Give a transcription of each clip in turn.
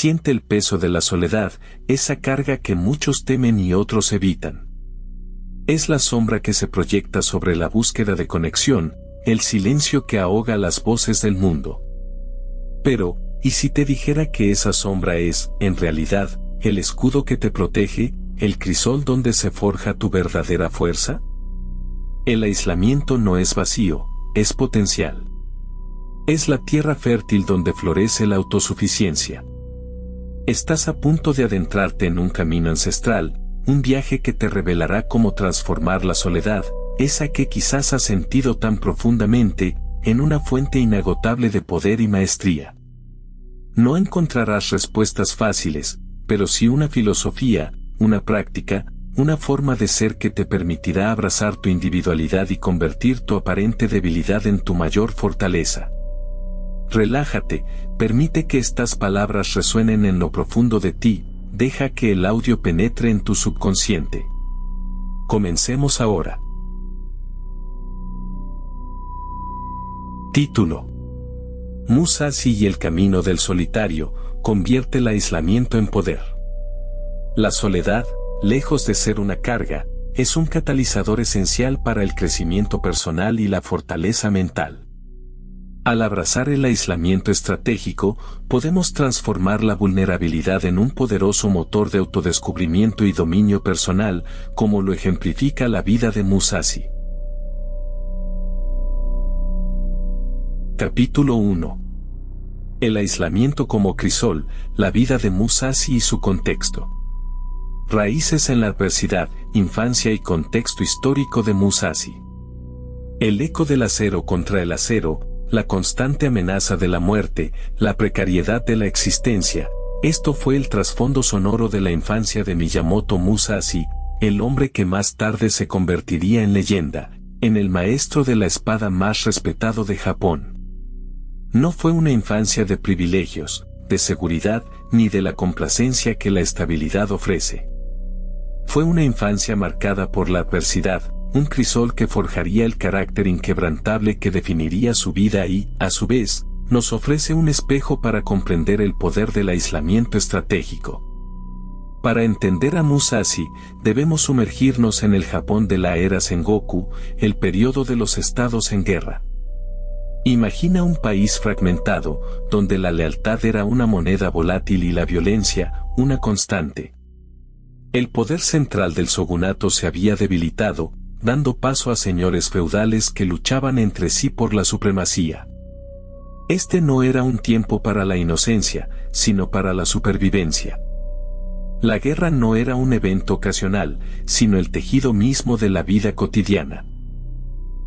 siente el peso de la soledad, esa carga que muchos temen y otros evitan. Es la sombra que se proyecta sobre la búsqueda de conexión, el silencio que ahoga las voces del mundo. Pero, ¿y si te dijera que esa sombra es, en realidad, el escudo que te protege, el crisol donde se forja tu verdadera fuerza? El aislamiento no es vacío, es potencial. Es la tierra fértil donde florece la autosuficiencia. Estás a punto de adentrarte en un camino ancestral, un viaje que te revelará cómo transformar la soledad, esa que quizás has sentido tan profundamente, en una fuente inagotable de poder y maestría. No encontrarás respuestas fáciles, pero sí una filosofía, una práctica, una forma de ser que te permitirá abrazar tu individualidad y convertir tu aparente debilidad en tu mayor fortaleza. Relájate, permite que estas palabras resuenen en lo profundo de ti, deja que el audio penetre en tu subconsciente. Comencemos ahora. Título: Musashi y el camino del solitario, convierte el aislamiento en poder. La soledad, lejos de ser una carga, es un catalizador esencial para el crecimiento personal y la fortaleza mental. Al abrazar el aislamiento estratégico, podemos transformar la vulnerabilidad en un poderoso motor de autodescubrimiento y dominio personal, como lo ejemplifica la vida de Musashi. Capítulo 1. El aislamiento como crisol, la vida de Musashi y su contexto. Raíces en la adversidad, infancia y contexto histórico de Musashi. El eco del acero contra el acero, la constante amenaza de la muerte, la precariedad de la existencia, esto fue el trasfondo sonoro de la infancia de Miyamoto Musashi, el hombre que más tarde se convertiría en leyenda, en el maestro de la espada más respetado de Japón. No fue una infancia de privilegios, de seguridad, ni de la complacencia que la estabilidad ofrece. Fue una infancia marcada por la adversidad, un crisol que forjaría el carácter inquebrantable que definiría su vida y, a su vez, nos ofrece un espejo para comprender el poder del aislamiento estratégico. Para entender a Musashi, debemos sumergirnos en el Japón de la era Sengoku, el periodo de los estados en guerra. Imagina un país fragmentado, donde la lealtad era una moneda volátil y la violencia, una constante. El poder central del shogunato se había debilitado, dando paso a señores feudales que luchaban entre sí por la supremacía. Este no era un tiempo para la inocencia, sino para la supervivencia. La guerra no era un evento ocasional, sino el tejido mismo de la vida cotidiana.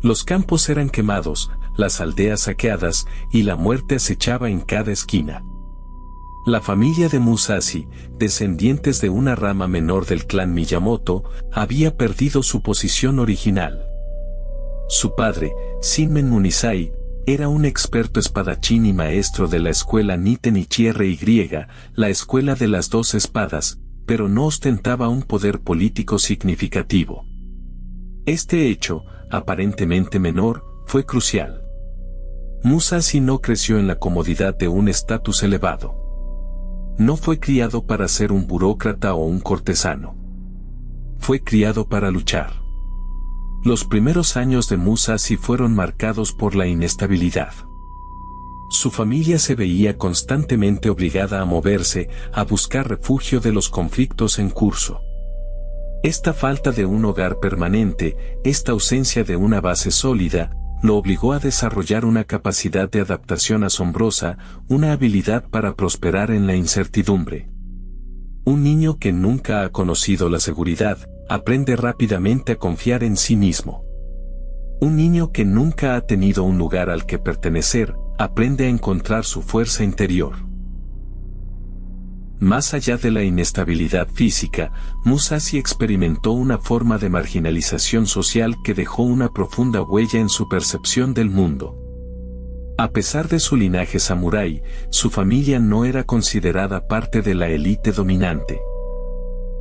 Los campos eran quemados, las aldeas saqueadas, y la muerte acechaba en cada esquina. La familia de Musashi, descendientes de una rama menor del clan Miyamoto, había perdido su posición original. Su padre, Shinmen Munisai, era un experto espadachín y maestro de la escuela Niten Ichie Y, la escuela de las dos espadas, pero no ostentaba un poder político significativo. Este hecho, aparentemente menor, fue crucial. Musashi no creció en la comodidad de un estatus elevado. No fue criado para ser un burócrata o un cortesano. Fue criado para luchar. Los primeros años de Musashi fueron marcados por la inestabilidad. Su familia se veía constantemente obligada a moverse, a buscar refugio de los conflictos en curso. Esta falta de un hogar permanente, esta ausencia de una base sólida, lo obligó a desarrollar una capacidad de adaptación asombrosa, una habilidad para prosperar en la incertidumbre. Un niño que nunca ha conocido la seguridad, aprende rápidamente a confiar en sí mismo. Un niño que nunca ha tenido un lugar al que pertenecer, aprende a encontrar su fuerza interior. Más allá de la inestabilidad física, Musashi experimentó una forma de marginalización social que dejó una profunda huella en su percepción del mundo. A pesar de su linaje samurái, su familia no era considerada parte de la élite dominante.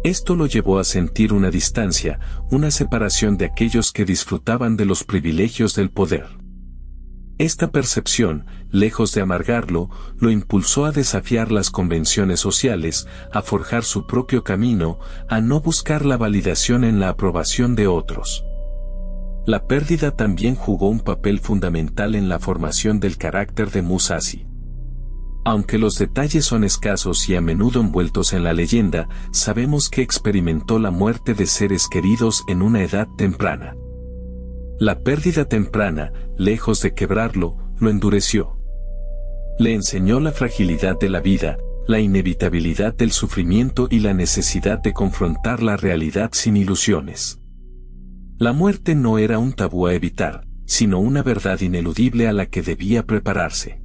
Esto lo llevó a sentir una distancia, una separación de aquellos que disfrutaban de los privilegios del poder. Esta percepción, lejos de amargarlo, lo impulsó a desafiar las convenciones sociales, a forjar su propio camino, a no buscar la validación en la aprobación de otros. La pérdida también jugó un papel fundamental en la formación del carácter de Musashi. Aunque los detalles son escasos y a menudo envueltos en la leyenda, sabemos que experimentó la muerte de seres queridos en una edad temprana. La pérdida temprana, lejos de quebrarlo, lo endureció. Le enseñó la fragilidad de la vida, la inevitabilidad del sufrimiento y la necesidad de confrontar la realidad sin ilusiones. La muerte no era un tabú a evitar, sino una verdad ineludible a la que debía prepararse.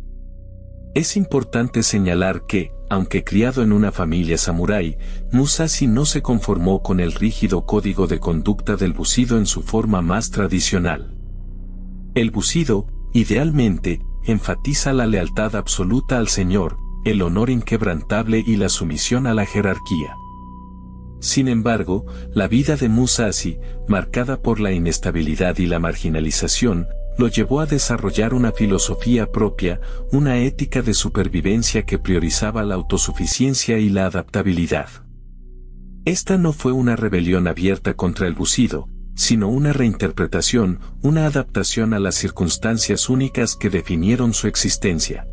Es importante señalar que, aunque criado en una familia samurái, Musashi no se conformó con el rígido código de conducta del bushido en su forma más tradicional. El bushido, idealmente, enfatiza la lealtad absoluta al Señor, el honor inquebrantable y la sumisión a la jerarquía. Sin embargo, la vida de Musashi, marcada por la inestabilidad y la marginalización, lo llevó a desarrollar una filosofía propia, una ética de supervivencia que priorizaba la autosuficiencia y la adaptabilidad. Esta no fue una rebelión abierta contra el bushido, sino una reinterpretación, una adaptación a las circunstancias únicas que definieron su existencia.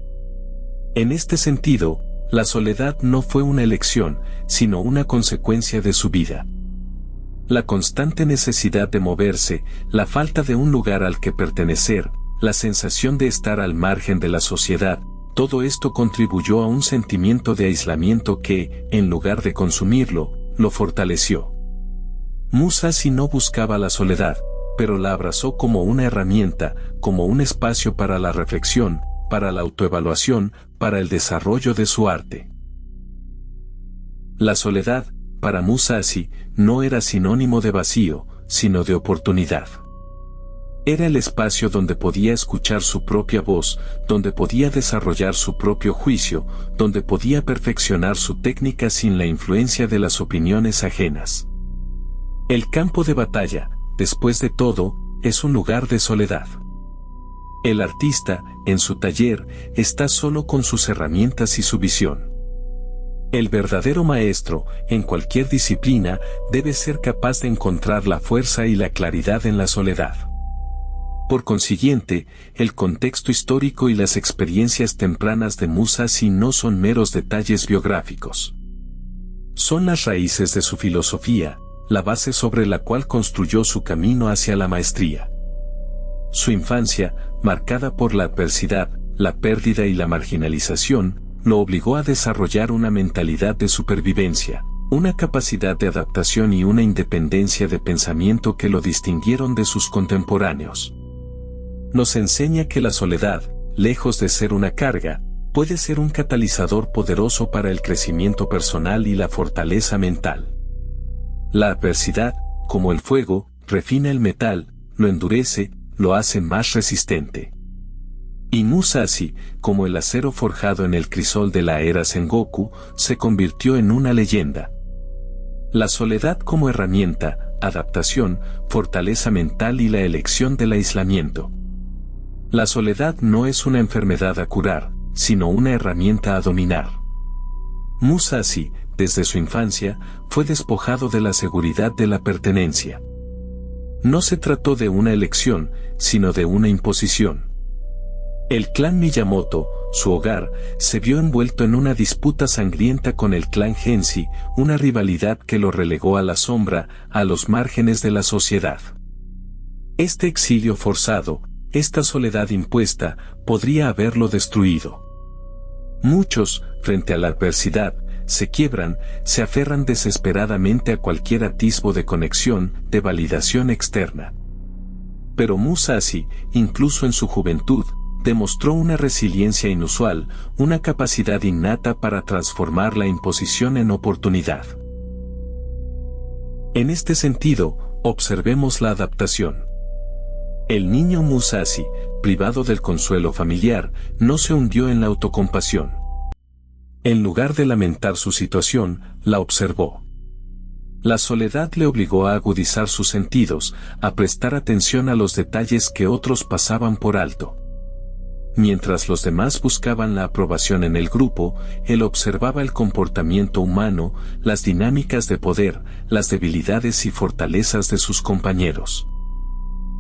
En este sentido, la soledad no fue una elección, sino una consecuencia de su vida. La constante necesidad de moverse, la falta de un lugar al que pertenecer, la sensación de estar al margen de la sociedad, todo esto contribuyó a un sentimiento de aislamiento que, en lugar de consumirlo, lo fortaleció. Musashi no buscaba la soledad, pero la abrazó como una herramienta, como un espacio para la reflexión, para la autoevaluación, para el desarrollo de su arte. La soledad, para Musashi, no era sinónimo de vacío, sino de oportunidad. Era el espacio donde podía escuchar su propia voz, donde podía desarrollar su propio juicio, donde podía perfeccionar su técnica sin la influencia de las opiniones ajenas. El campo de batalla, después de todo, es un lugar de soledad. El artista, en su taller, está solo con sus herramientas y su visión. El verdadero maestro, en cualquier disciplina, debe ser capaz de encontrar la fuerza y la claridad en la soledad. Por consiguiente, el contexto histórico y las experiencias tempranas de Musashi no son meros detalles biográficos. Son las raíces de su filosofía, la base sobre la cual construyó su camino hacia la maestría. Su infancia, marcada por la adversidad, la pérdida y la marginalización, lo obligó a desarrollar una mentalidad de supervivencia, una capacidad de adaptación y una independencia de pensamiento que lo distinguieron de sus contemporáneos. Nos enseña que la soledad, lejos de ser una carga, puede ser un catalizador poderoso para el crecimiento personal y la fortaleza mental. La adversidad, como el fuego, refina el metal, lo endurece, lo hace más resistente. Y Musashi, como el acero forjado en el crisol de la era Sengoku, se convirtió en una leyenda. La soledad como herramienta, adaptación, fortaleza mental y la elección del aislamiento. La soledad no es una enfermedad a curar, sino una herramienta a dominar. Musashi, desde su infancia, fue despojado de la seguridad de la pertenencia. No se trató de una elección, sino de una imposición. El clan Miyamoto, su hogar, se vio envuelto en una disputa sangrienta con el clan Genshi, una rivalidad que lo relegó a la sombra, a los márgenes de la sociedad. Este exilio forzado, esta soledad impuesta, podría haberlo destruido. Muchos, frente a la adversidad, se quiebran, se aferran desesperadamente a cualquier atisbo de conexión, de validación externa. Pero Musashi, incluso en su juventud, demostró una resiliencia inusual, una capacidad innata para transformar la imposición en oportunidad. En este sentido, observemos la adaptación. El niño Musashi, privado del consuelo familiar, no se hundió en la autocompasión. En lugar de lamentar su situación, la observó. La soledad le obligó a agudizar sus sentidos, a prestar atención a los detalles que otros pasaban por alto. Mientras los demás buscaban la aprobación en el grupo, él observaba el comportamiento humano, las dinámicas de poder, las debilidades y fortalezas de sus compañeros.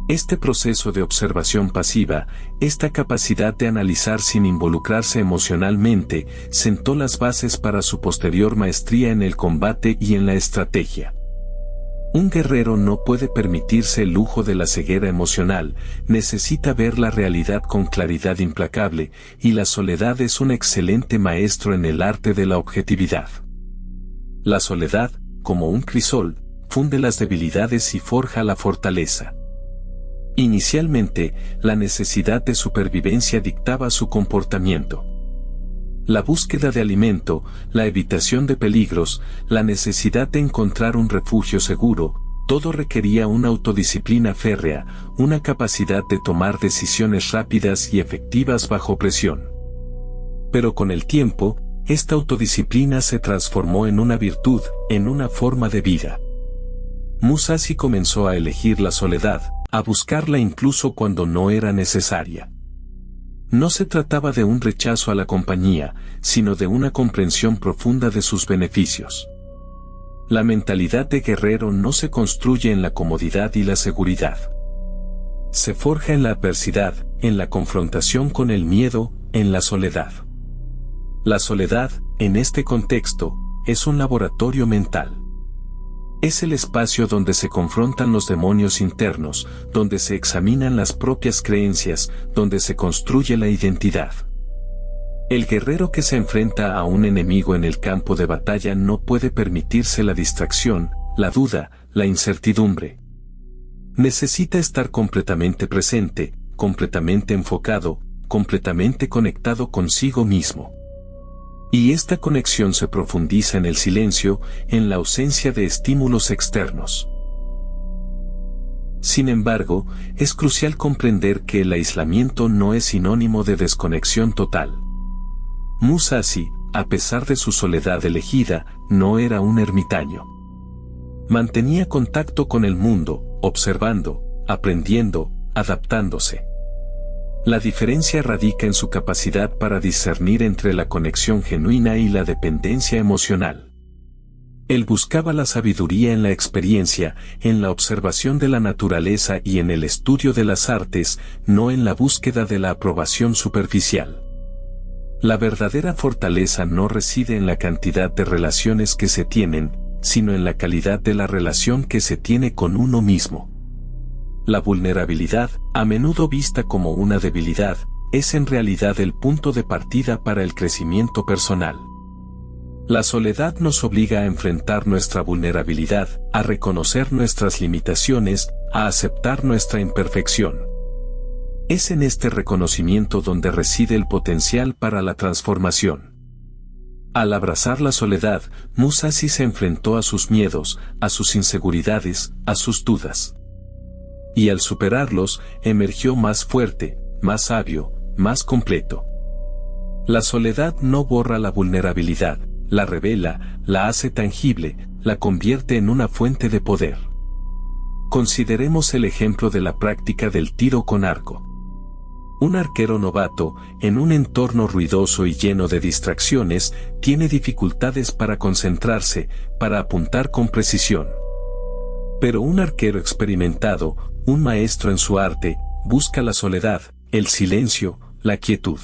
Este proceso de observación pasiva, esta capacidad de analizar sin involucrarse emocionalmente, sentó las bases para su posterior maestría en el combate y en la estrategia. Un guerrero no puede permitirse el lujo de la ceguera emocional, necesita ver la realidad con claridad implacable, y la soledad es un excelente maestro en el arte de la objetividad. La soledad, como un crisol, funde las debilidades y forja la fortaleza. Inicialmente, la necesidad de supervivencia dictaba su comportamiento. La búsqueda de alimento, la evitación de peligros, la necesidad de encontrar un refugio seguro, todo requería una autodisciplina férrea, una capacidad de tomar decisiones rápidas y efectivas bajo presión. Pero con el tiempo, esta autodisciplina se transformó en una virtud, en una forma de vida. Musashi comenzó a elegir la soledad, a buscarla incluso cuando no era necesaria. No se trataba de un rechazo a la compañía, sino de una comprensión profunda de sus beneficios. La mentalidad de guerrero no se construye en la comodidad y la seguridad. Se forja en la adversidad, en la confrontación con el miedo, en la soledad. La soledad, en este contexto, es un laboratorio mental. Es el espacio donde se confrontan los demonios internos, donde se examinan las propias creencias, donde se construye la identidad. El guerrero que se enfrenta a un enemigo en el campo de batalla no puede permitirse la distracción, la duda, la incertidumbre. Necesita estar completamente presente, completamente enfocado, completamente conectado consigo mismo. Y esta conexión se profundiza en el silencio, en la ausencia de estímulos externos. Sin embargo, es crucial comprender que el aislamiento no es sinónimo de desconexión total. Musashi, a pesar de su soledad elegida, no era un ermitaño. Mantenía contacto con el mundo, observando, aprendiendo, adaptándose. La diferencia radica en su capacidad para discernir entre la conexión genuina y la dependencia emocional. Él buscaba la sabiduría en la experiencia, en la observación de la naturaleza y en el estudio de las artes, no en la búsqueda de la aprobación superficial. La verdadera fortaleza no reside en la cantidad de relaciones que se tienen, sino en la calidad de la relación que se tiene con uno mismo. La vulnerabilidad, a menudo vista como una debilidad, es en realidad el punto de partida para el crecimiento personal. La soledad nos obliga a enfrentar nuestra vulnerabilidad, a reconocer nuestras limitaciones, a aceptar nuestra imperfección. Es en este reconocimiento donde reside el potencial para la transformación. Al abrazar la soledad, Musashi se enfrentó a sus miedos, a sus inseguridades, a sus dudas. Y al superarlos, emergió más fuerte, más sabio, más completo. La soledad no borra la vulnerabilidad, la revela, la hace tangible, la convierte en una fuente de poder. Consideremos el ejemplo de la práctica del tiro con arco. Un arquero novato, en un entorno ruidoso y lleno de distracciones, tiene dificultades para concentrarse, para apuntar con precisión. Pero un arquero experimentado, un maestro en su arte, busca la soledad, el silencio, la quietud.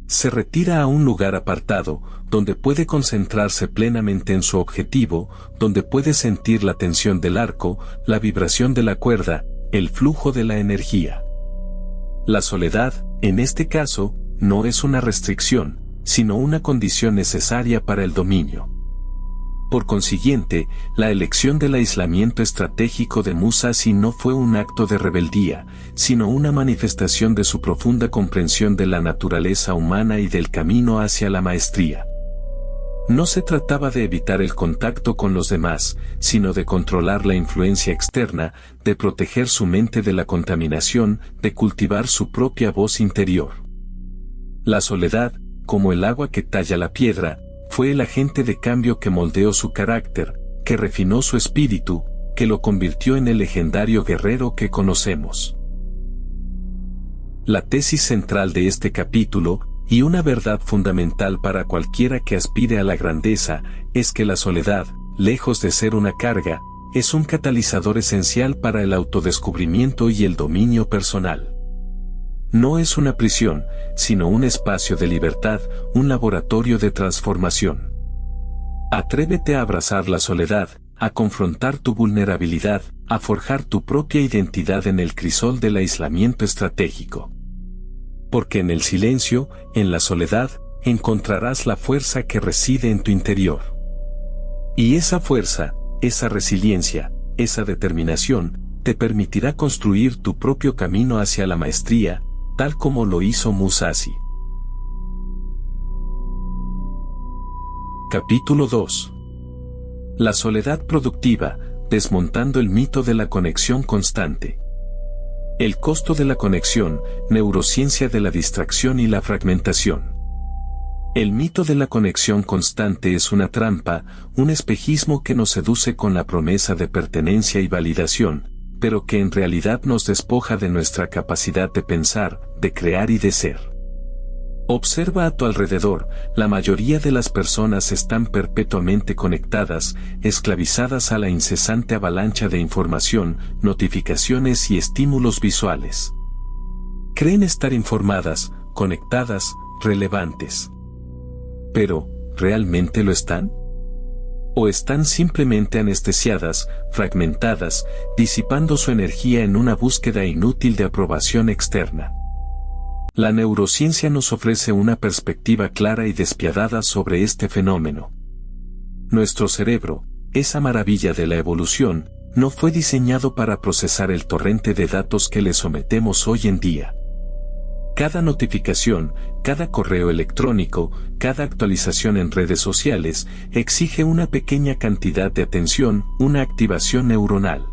Se retira a un lugar apartado, donde puede concentrarse plenamente en su objetivo, donde puede sentir la tensión del arco, la vibración de la cuerda, el flujo de la energía. La soledad, en este caso, no es una restricción, sino una condición necesaria para el dominio. Por consiguiente, la elección del aislamiento estratégico de Musashi no fue un acto de rebeldía, sino una manifestación de su profunda comprensión de la naturaleza humana y del camino hacia la maestría. No se trataba de evitar el contacto con los demás, sino de controlar la influencia externa, de proteger su mente de la contaminación, de cultivar su propia voz interior. La soledad, como el agua que talla la piedra, fue el agente de cambio que moldeó su carácter, que refinó su espíritu, que lo convirtió en el legendario guerrero que conocemos. La tesis central de este capítulo, y una verdad fundamental para cualquiera que aspire a la grandeza, es que la soledad, lejos de ser una carga, es un catalizador esencial para el autodescubrimiento y el dominio personal. No es una prisión, sino un espacio de libertad, un laboratorio de transformación. Atrévete a abrazar la soledad, a confrontar tu vulnerabilidad, a forjar tu propia identidad en el crisol del aislamiento estratégico. Porque en el silencio, en la soledad, encontrarás la fuerza que reside en tu interior. Y esa fuerza, esa resiliencia, esa determinación, te permitirá construir tu propio camino hacia la maestría, tal como lo hizo Musashi. Capítulo 2. La soledad productiva, desmontando el mito de la conexión constante. El costo de la conexión, neurociencia de la distracción y la fragmentación. El mito de la conexión constante es una trampa, un espejismo que nos seduce con la promesa de pertenencia y validación, pero que en realidad nos despoja de nuestra capacidad de pensar, de crear y de ser. Observa a tu alrededor, la mayoría de las personas están perpetuamente conectadas, esclavizadas a la incesante avalancha de información, notificaciones y estímulos visuales. Creen estar informadas, conectadas, relevantes. Pero, ¿realmente lo están? ¿O están simplemente anestesiadas, fragmentadas, disipando su energía en una búsqueda inútil de aprobación externa? La neurociencia nos ofrece una perspectiva clara y despiadada sobre este fenómeno. Nuestro cerebro, esa maravilla de la evolución, no fue diseñado para procesar el torrente de datos que le sometemos hoy en día. Cada notificación, cada correo electrónico, cada actualización en redes sociales, exige una pequeña cantidad de atención, una activación neuronal.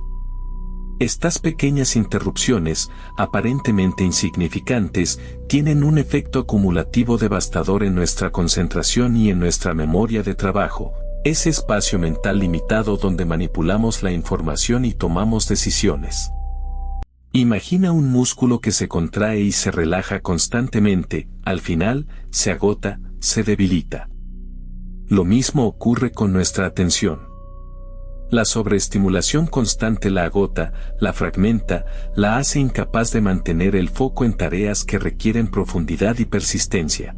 Estas pequeñas interrupciones, aparentemente insignificantes, tienen un efecto acumulativo devastador en nuestra concentración y en nuestra memoria de trabajo, ese espacio mental limitado donde manipulamos la información y tomamos decisiones. Imagina un músculo que se contrae y se relaja constantemente, al final, se agota, se debilita. Lo mismo ocurre con nuestra atención. La sobreestimulación constante la agota, la fragmenta, la hace incapaz de mantener el foco en tareas que requieren profundidad y persistencia.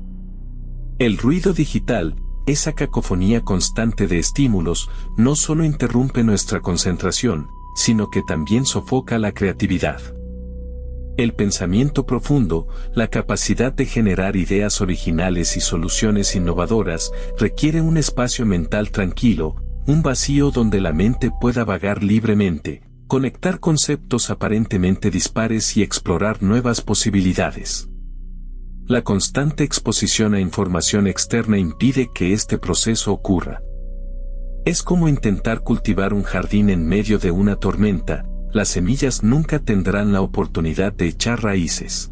El ruido digital, esa cacofonía constante de estímulos, no solo interrumpe nuestra concentración, sino que también sofoca la creatividad. El pensamiento profundo, la capacidad de generar ideas originales y soluciones innovadoras, requiere un espacio mental tranquilo, un vacío donde la mente pueda vagar libremente, conectar conceptos aparentemente dispares y explorar nuevas posibilidades. La constante exposición a información externa impide que este proceso ocurra. Es como intentar cultivar un jardín en medio de una tormenta, las semillas nunca tendrán la oportunidad de echar raíces.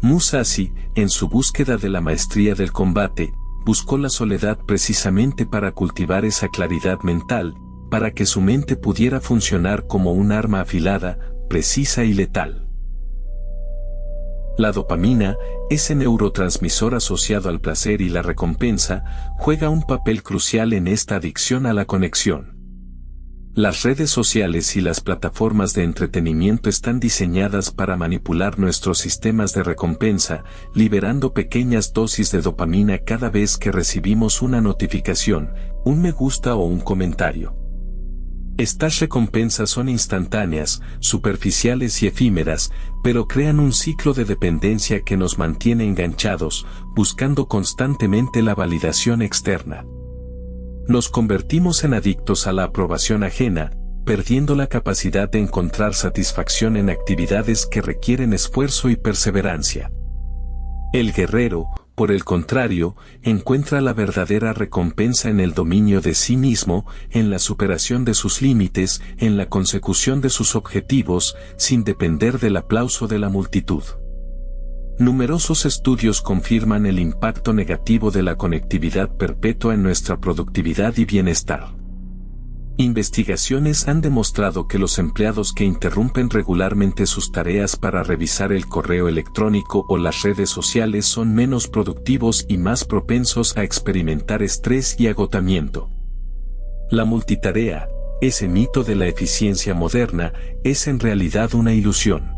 Musashi, en su búsqueda de la maestría del combate, buscó la soledad precisamente para cultivar esa claridad mental, para que su mente pudiera funcionar como un arma afilada, precisa y letal. La dopamina, ese neurotransmisor asociado al placer y la recompensa, juega un papel crucial en esta adicción a la conexión. Las redes sociales y las plataformas de entretenimiento están diseñadas para manipular nuestros sistemas de recompensa, liberando pequeñas dosis de dopamina cada vez que recibimos una notificación, un me gusta o un comentario. Estas recompensas son instantáneas, superficiales y efímeras, pero crean un ciclo de dependencia que nos mantiene enganchados, buscando constantemente la validación externa. Nos convertimos en adictos a la aprobación ajena, perdiendo la capacidad de encontrar satisfacción en actividades que requieren esfuerzo y perseverancia. El guerrero, por el contrario, encuentra la verdadera recompensa en el dominio de sí mismo, en la superación de sus límites, en la consecución de sus objetivos, sin depender del aplauso de la multitud. Numerosos estudios confirman el impacto negativo de la conectividad perpetua en nuestra productividad y bienestar. Investigaciones han demostrado que los empleados que interrumpen regularmente sus tareas para revisar el correo electrónico o las redes sociales son menos productivos y más propensos a experimentar estrés y agotamiento. La multitarea, ese mito de la eficiencia moderna, es en realidad una ilusión.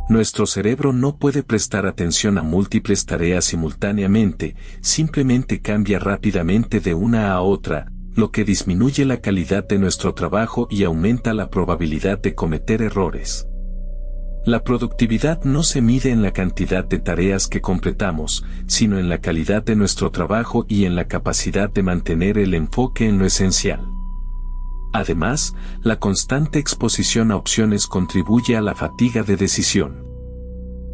Nuestro cerebro no puede prestar atención a múltiples tareas simultáneamente, simplemente cambia rápidamente de una a otra, lo que disminuye la calidad de nuestro trabajo y aumenta la probabilidad de cometer errores. La productividad no se mide en la cantidad de tareas que completamos, sino en la calidad de nuestro trabajo y en la capacidad de mantener el enfoque en lo esencial. Además, la constante exposición a opciones contribuye a la fatiga de decisión.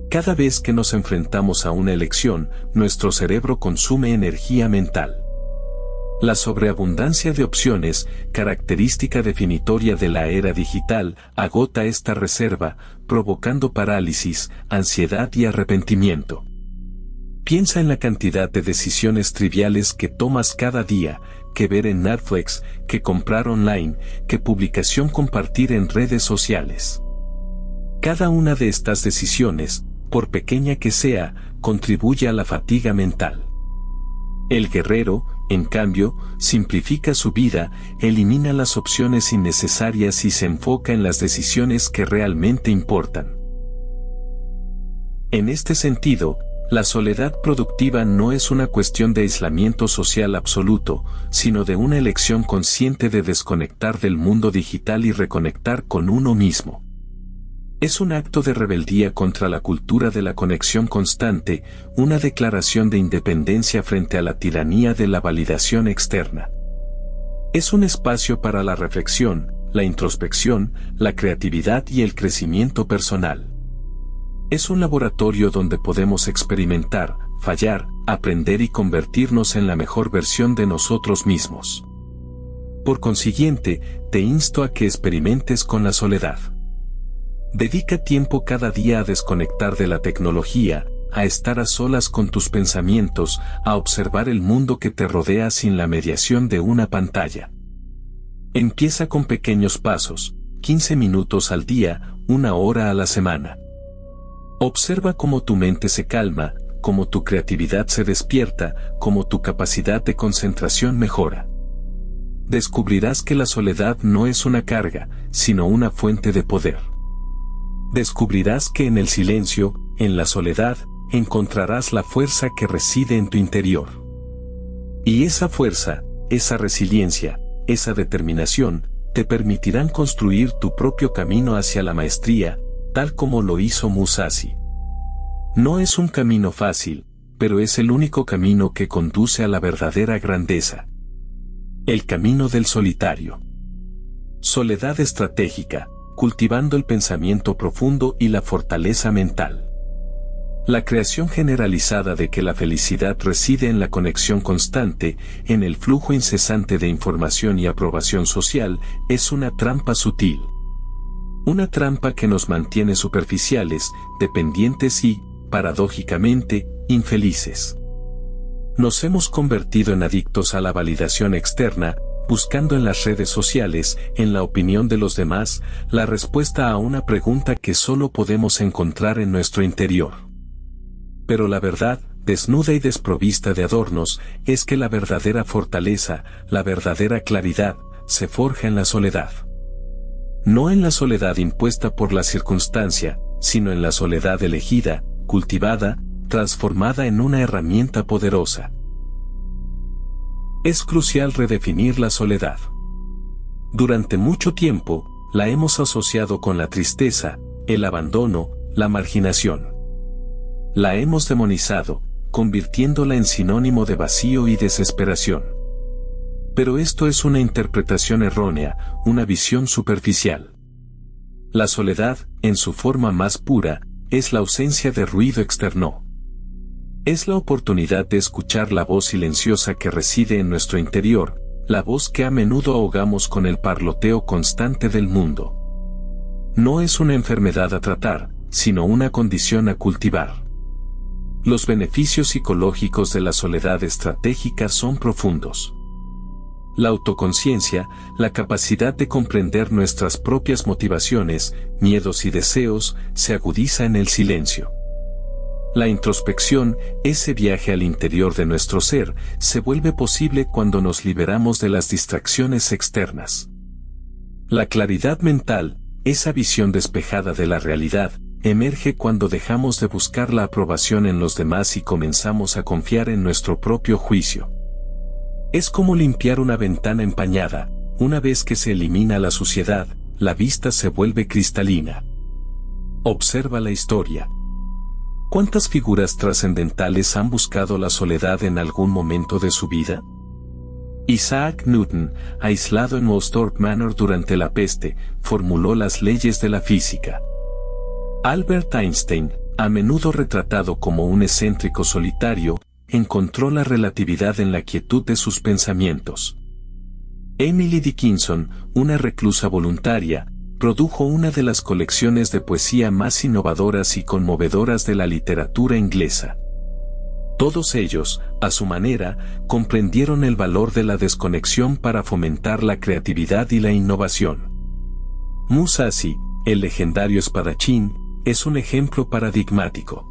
Cada vez que nos enfrentamos a una elección, nuestro cerebro consume energía mental. La sobreabundancia de opciones, característica definitoria de la era digital, agota esta reserva, provocando parálisis, ansiedad y arrepentimiento. Piensa en la cantidad de decisiones triviales que tomas cada día, que ver en Netflix, que comprar online, que publicación compartir en redes sociales. Cada una de estas decisiones, por pequeña que sea, contribuye a la fatiga mental. El guerrero, en cambio, simplifica su vida, elimina las opciones innecesarias y se enfoca en las decisiones que realmente importan. En este sentido, la soledad productiva no es una cuestión de aislamiento social absoluto, sino de una elección consciente de desconectar del mundo digital y reconectar con uno mismo. Es un acto de rebeldía contra la cultura de la conexión constante, una declaración de independencia frente a la tiranía de la validación externa. Es un espacio para la reflexión, la introspección, la creatividad y el crecimiento personal. Es un laboratorio donde podemos experimentar, fallar, aprender y convertirnos en la mejor versión de nosotros mismos. Por consiguiente, te insto a que experimentes con la soledad. Dedica tiempo cada día a desconectar de la tecnología, a estar a solas con tus pensamientos, a observar el mundo que te rodea sin la mediación de una pantalla. Empieza con pequeños pasos, 15 minutos al día, 1 hora a la semana. Observa cómo tu mente se calma, cómo tu creatividad se despierta, cómo tu capacidad de concentración mejora. Descubrirás que la soledad no es una carga, sino una fuente de poder. Descubrirás que en el silencio, en la soledad, encontrarás la fuerza que reside en tu interior. Y esa fuerza, esa resiliencia, esa determinación, te permitirán construir tu propio camino hacia la maestría, tal como lo hizo Musashi. No es un camino fácil, pero es el único camino que conduce a la verdadera grandeza. El camino del solitario. Soledad estratégica, cultivando el pensamiento profundo y la fortaleza mental. La creación generalizada de que la felicidad reside en la conexión constante, en el flujo incesante de información y aprobación social, es una trampa sutil. Una trampa que nos mantiene superficiales, dependientes y, paradójicamente, infelices. Nos hemos convertido en adictos a la validación externa, buscando en las redes sociales, en la opinión de los demás, la respuesta a una pregunta que solo podemos encontrar en nuestro interior. Pero la verdad, desnuda y desprovista de adornos, es que la verdadera fortaleza, la verdadera claridad, se forja en la soledad. No en la soledad impuesta por la circunstancia, sino en la soledad elegida, cultivada, transformada en una herramienta poderosa. Es crucial redefinir la soledad. Durante mucho tiempo, la hemos asociado con la tristeza, el abandono, la marginación. La hemos demonizado, convirtiéndola en sinónimo de vacío y desesperación. Pero esto es una interpretación errónea, una visión superficial. La soledad, en su forma más pura, es la ausencia de ruido externo. Es la oportunidad de escuchar la voz silenciosa que reside en nuestro interior, la voz que a menudo ahogamos con el parloteo constante del mundo. No es una enfermedad a tratar, sino una condición a cultivar. Los beneficios psicológicos de la soledad estratégica son profundos. La autoconciencia, la capacidad de comprender nuestras propias motivaciones, miedos y deseos, se agudiza en el silencio. La introspección, ese viaje al interior de nuestro ser, se vuelve posible cuando nos liberamos de las distracciones externas. La claridad mental, esa visión despejada de la realidad, emerge cuando dejamos de buscar la aprobación en los demás y comenzamos a confiar en nuestro propio juicio. Es como limpiar una ventana empañada. Una vez que se elimina la suciedad, la vista se vuelve cristalina. Observa la historia. ¿Cuántas figuras trascendentales han buscado la soledad en algún momento de su vida? Isaac Newton, aislado en Woolsthorpe Manor durante la peste, formuló las leyes de la física. Albert Einstein, a menudo retratado como un excéntrico solitario, encontró la relatividad en la quietud de sus pensamientos. Emily Dickinson, una reclusa voluntaria, produjo una de las colecciones de poesía más innovadoras y conmovedoras de la literatura inglesa. Todos ellos, a su manera, comprendieron el valor de la desconexión para fomentar la creatividad y la innovación. Musashi, el legendario espadachín, es un ejemplo paradigmático.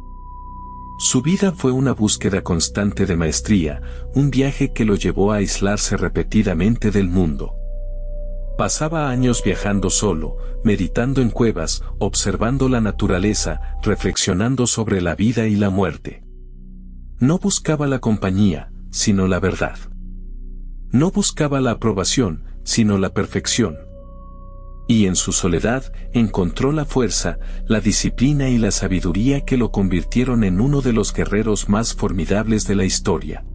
Su vida fue una búsqueda constante de maestría, un viaje que lo llevó a aislarse repetidamente del mundo. Pasaba años viajando solo, meditando en cuevas, observando la naturaleza, reflexionando sobre la vida y la muerte. No buscaba la compañía, sino la verdad. No buscaba la aprobación, sino la perfección. Y en su soledad encontró la fuerza, la disciplina y la sabiduría que lo convirtieron en uno de los guerreros más formidables de la historia.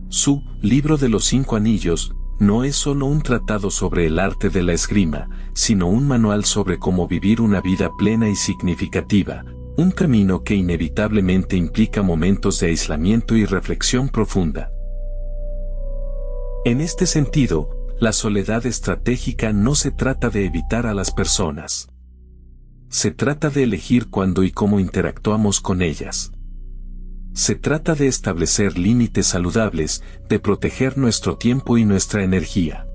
Su Libro de los 5 Anillos no es solo un tratado sobre el arte de la esgrima, sino un manual sobre cómo vivir una vida plena y significativa, un camino que inevitablemente implica momentos de aislamiento y reflexión profunda. En este sentido, la soledad estratégica no se trata de evitar a las personas. Se trata de elegir cuándo y cómo interactuamos con ellas. Se trata de establecer límites saludables, de proteger nuestro tiempo y nuestra energía.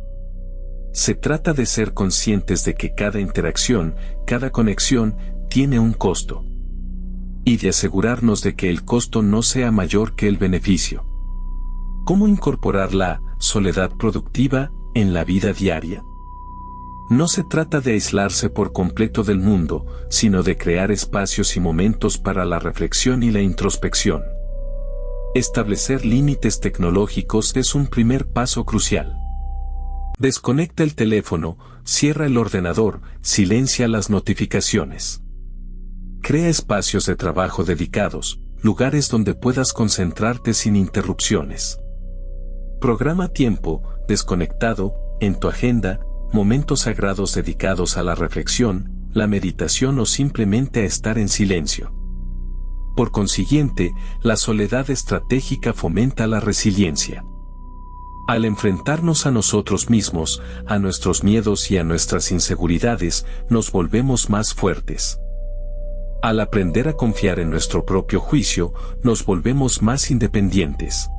Se trata de ser conscientes de que cada interacción, cada conexión, tiene un costo. Y de asegurarnos de que el costo no sea mayor que el beneficio. ¿Cómo incorporar la soledad productiva en la vida diaria? No se trata de aislarse por completo del mundo, sino de crear espacios y momentos para la reflexión y la introspección. Establecer límites tecnológicos es un primer paso crucial. Desconecta el teléfono, cierra el ordenador, silencia las notificaciones. Crea espacios de trabajo dedicados, lugares donde puedas concentrarte sin interrupciones. Programa tiempo, desconectado, en tu agenda, momentos sagrados dedicados a la reflexión, la meditación o simplemente a estar en silencio. Por consiguiente, la soledad estratégica fomenta la resiliencia. Al enfrentarnos a nosotros mismos, a nuestros miedos y a nuestras inseguridades, nos volvemos más fuertes. Al aprender a confiar en nuestro propio juicio, nos volvemos más independientes.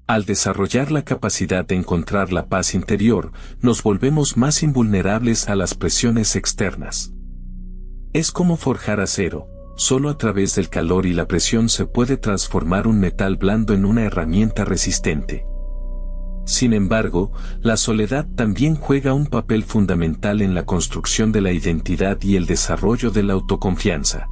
Al desarrollar la capacidad de encontrar la paz interior, nos volvemos más invulnerables a las presiones externas. Es como forjar acero, solo a través del calor y la presión se puede transformar un metal blando en una herramienta resistente. Sin embargo, la soledad también juega un papel fundamental en la construcción de la identidad y el desarrollo de la autoconfianza.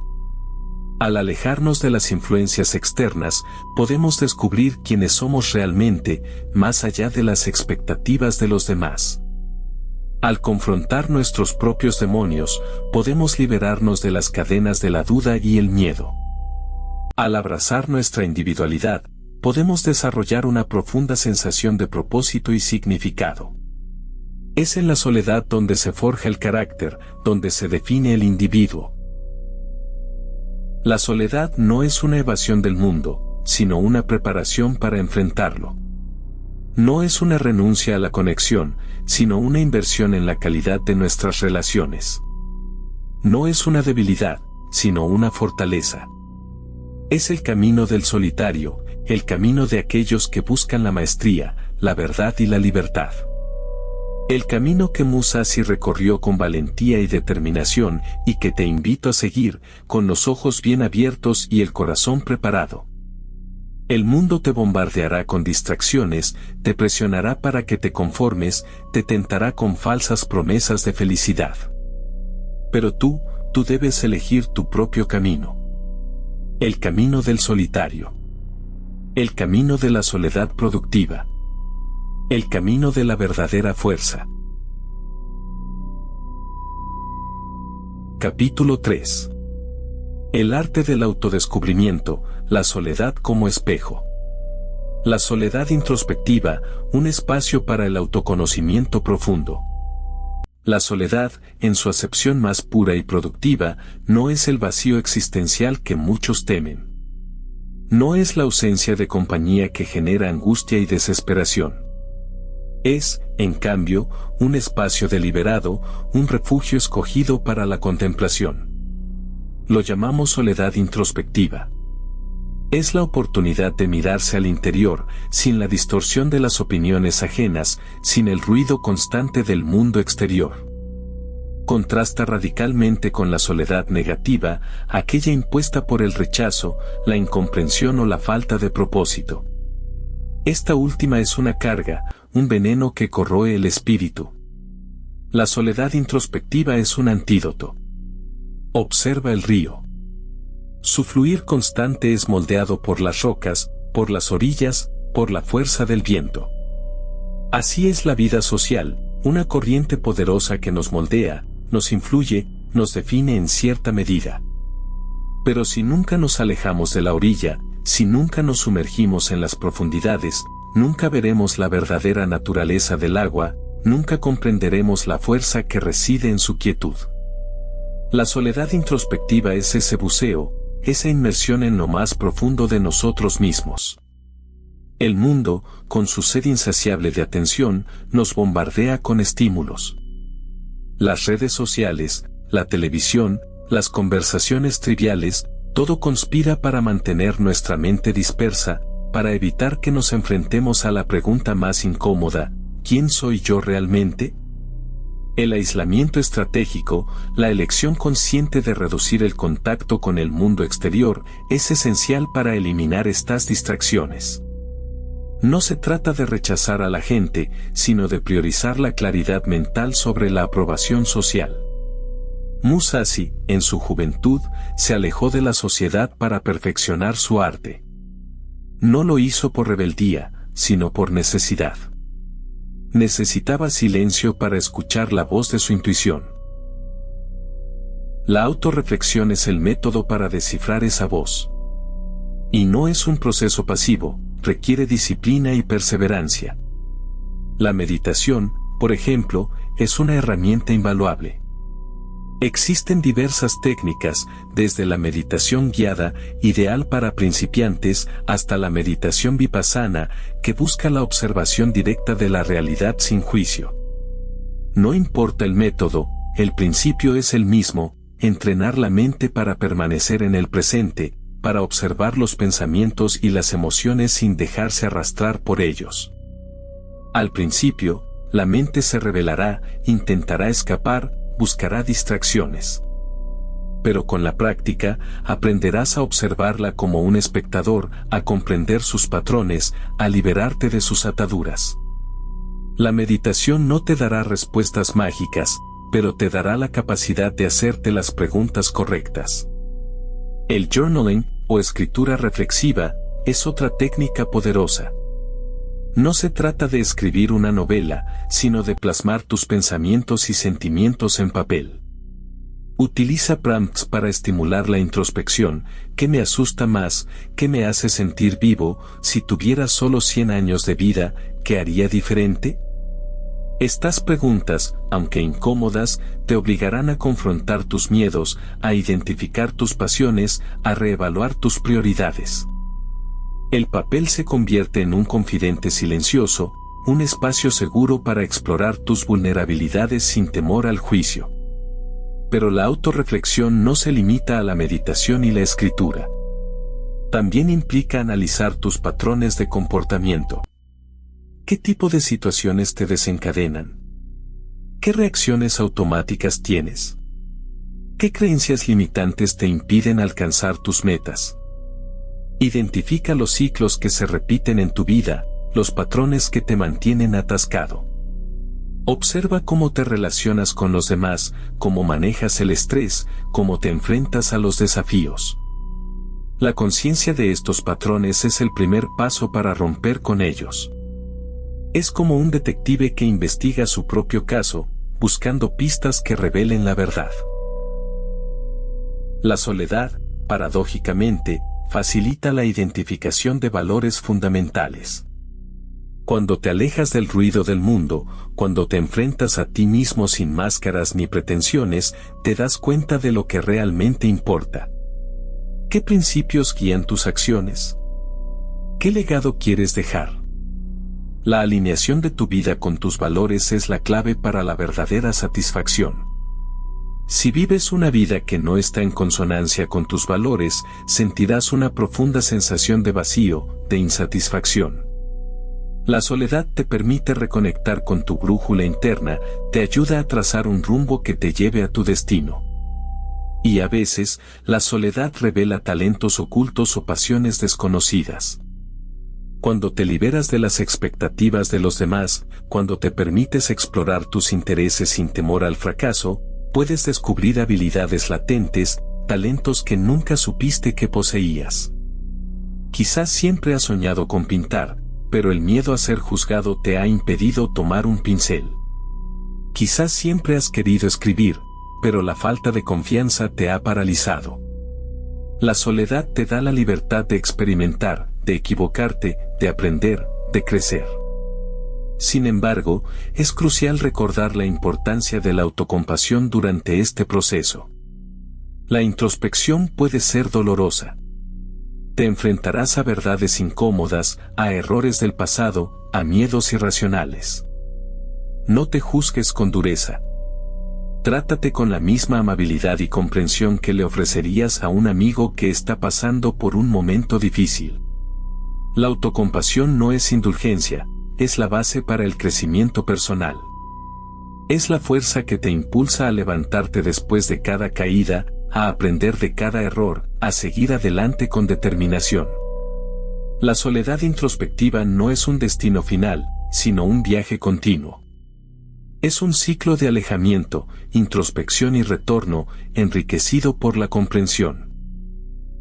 Al alejarnos de las influencias externas, podemos descubrir quiénes somos realmente, más allá de las expectativas de los demás. Al confrontar nuestros propios demonios, podemos liberarnos de las cadenas de la duda y el miedo. Al abrazar nuestra individualidad, podemos desarrollar una profunda sensación de propósito y significado. Es en la soledad donde se forja el carácter, donde se define el individuo. La soledad no es una evasión del mundo, sino una preparación para enfrentarlo. No es una renuncia a la conexión, sino una inversión en la calidad de nuestras relaciones. No es una debilidad, sino una fortaleza. Es el camino del solitario, el camino de aquellos que buscan la maestría, la verdad y la libertad. El camino que Musashi recorrió con valentía y determinación y que te invito a seguir, con los ojos bien abiertos y el corazón preparado. El mundo te bombardeará con distracciones, te presionará para que te conformes, te tentará con falsas promesas de felicidad. Pero tú debes elegir tu propio camino. El camino del solitario. El camino de la soledad productiva. El camino de la verdadera fuerza. Capítulo 3. El arte del autodescubrimiento, la soledad como espejo. La soledad introspectiva, un espacio para el autoconocimiento profundo. La soledad, en su acepción más pura y productiva, no es el vacío existencial que muchos temen. No es la ausencia de compañía que genera angustia y desesperación. Es, en cambio, un espacio deliberado, un refugio escogido para la contemplación. Lo llamamos soledad introspectiva. Es la oportunidad de mirarse al interior, sin la distorsión de las opiniones ajenas, sin el ruido constante del mundo exterior. Contrasta radicalmente con la soledad negativa, aquella impuesta por el rechazo, la incomprensión o la falta de propósito. Esta última es una carga, un veneno que corroe el espíritu. La soledad introspectiva es un antídoto. Observa el río. Su fluir constante es moldeado por las rocas, por las orillas, por la fuerza del viento. Así es la vida social, una corriente poderosa que nos moldea, nos influye, nos define en cierta medida. Pero si nunca nos alejamos de la orilla, si nunca nos sumergimos en las profundidades, nunca veremos la verdadera naturaleza del agua, nunca comprenderemos la fuerza que reside en su quietud. La soledad introspectiva es ese buceo, esa inmersión en lo más profundo de nosotros mismos. El mundo, con su sed insaciable de atención, nos bombardea con estímulos. Las redes sociales, la televisión, las conversaciones triviales, todo conspira para mantener nuestra mente dispersa, para evitar que nos enfrentemos a la pregunta más incómoda: ¿quién soy yo realmente? El aislamiento estratégico, la elección consciente de reducir el contacto con el mundo exterior, es esencial para eliminar estas distracciones. No se trata de rechazar a la gente, sino de priorizar la claridad mental sobre la aprobación social. Musashi, en su juventud, se alejó de la sociedad para perfeccionar su arte. No lo hizo por rebeldía, sino por necesidad. Necesitaba silencio para escuchar la voz de su intuición. La autorreflexión es el método para descifrar esa voz. Y no es un proceso pasivo, requiere disciplina y perseverancia. La meditación, por ejemplo, es una herramienta invaluable. Existen diversas técnicas, desde la meditación guiada, ideal para principiantes, hasta la meditación vipassana, que busca la observación directa de la realidad sin juicio. No importa el método, el principio es el mismo: entrenar la mente para permanecer en el presente, para observar los pensamientos y las emociones sin dejarse arrastrar por ellos. Al principio, la mente se rebelará, intentará escapar, buscará distracciones. Pero con la práctica, aprenderás a observarla como un espectador, a comprender sus patrones, a liberarte de sus ataduras. La meditación no te dará respuestas mágicas, pero te dará la capacidad de hacerte las preguntas correctas. El journaling, o escritura reflexiva, es otra técnica poderosa. No se trata de escribir una novela, sino de plasmar tus pensamientos y sentimientos en papel. Utiliza prompts para estimular la introspección: ¿qué me asusta más? ¿Qué me hace sentir vivo? Si tuviera solo 100 años de vida, ¿qué haría diferente? Estas preguntas, aunque incómodas, te obligarán a confrontar tus miedos, a identificar tus pasiones, a reevaluar tus prioridades. El papel se convierte en un confidente silencioso, un espacio seguro para explorar tus vulnerabilidades sin temor al juicio. Pero la autorreflexión no se limita a la meditación y la escritura. También implica analizar tus patrones de comportamiento. ¿Qué tipo de situaciones te desencadenan? ¿Qué reacciones automáticas tienes? ¿Qué creencias limitantes te impiden alcanzar tus metas? Identifica los ciclos que se repiten en tu vida, los patrones que te mantienen atascado. Observa cómo te relacionas con los demás, cómo manejas el estrés, cómo te enfrentas a los desafíos. La conciencia de estos patrones es el primer paso para romper con ellos. Es como un detective que investiga su propio caso, buscando pistas que revelen la verdad. La soledad, paradójicamente, facilita la identificación de valores fundamentales. Cuando te alejas del ruido del mundo, cuando te enfrentas a ti mismo sin máscaras ni pretensiones, te das cuenta de lo que realmente importa. ¿Qué principios guían tus acciones? ¿Qué legado quieres dejar? La alineación de tu vida con tus valores es la clave para la verdadera satisfacción. Si vives una vida que no está en consonancia con tus valores, sentirás una profunda sensación de vacío, de insatisfacción. La soledad te permite reconectar con tu brújula interna, te ayuda a trazar un rumbo que te lleve a tu destino. Y a veces, la soledad revela talentos ocultos o pasiones desconocidas. Cuando te liberas de las expectativas de los demás, cuando te permites explorar tus intereses sin temor al fracaso, puedes descubrir habilidades latentes, talentos que nunca supiste que poseías. Quizás siempre has soñado con pintar, pero el miedo a ser juzgado te ha impedido tomar un pincel. Quizás siempre has querido escribir, pero la falta de confianza te ha paralizado. La soledad te da la libertad de experimentar, de equivocarte, de aprender, de crecer. Sin embargo, es crucial recordar la importancia de la autocompasión durante este proceso. La introspección puede ser dolorosa. Te enfrentarás a verdades incómodas, a errores del pasado, a miedos irracionales. No te juzgues con dureza. Trátate con la misma amabilidad y comprensión que le ofrecerías a un amigo que está pasando por un momento difícil. La autocompasión no es indulgencia, es la base para el crecimiento personal. Es la fuerza que te impulsa a levantarte después de cada caída, a aprender de cada error, a seguir adelante con determinación. La soledad introspectiva no es un destino final, sino un viaje continuo. Es un ciclo de alejamiento, introspección y retorno, enriquecido por la comprensión.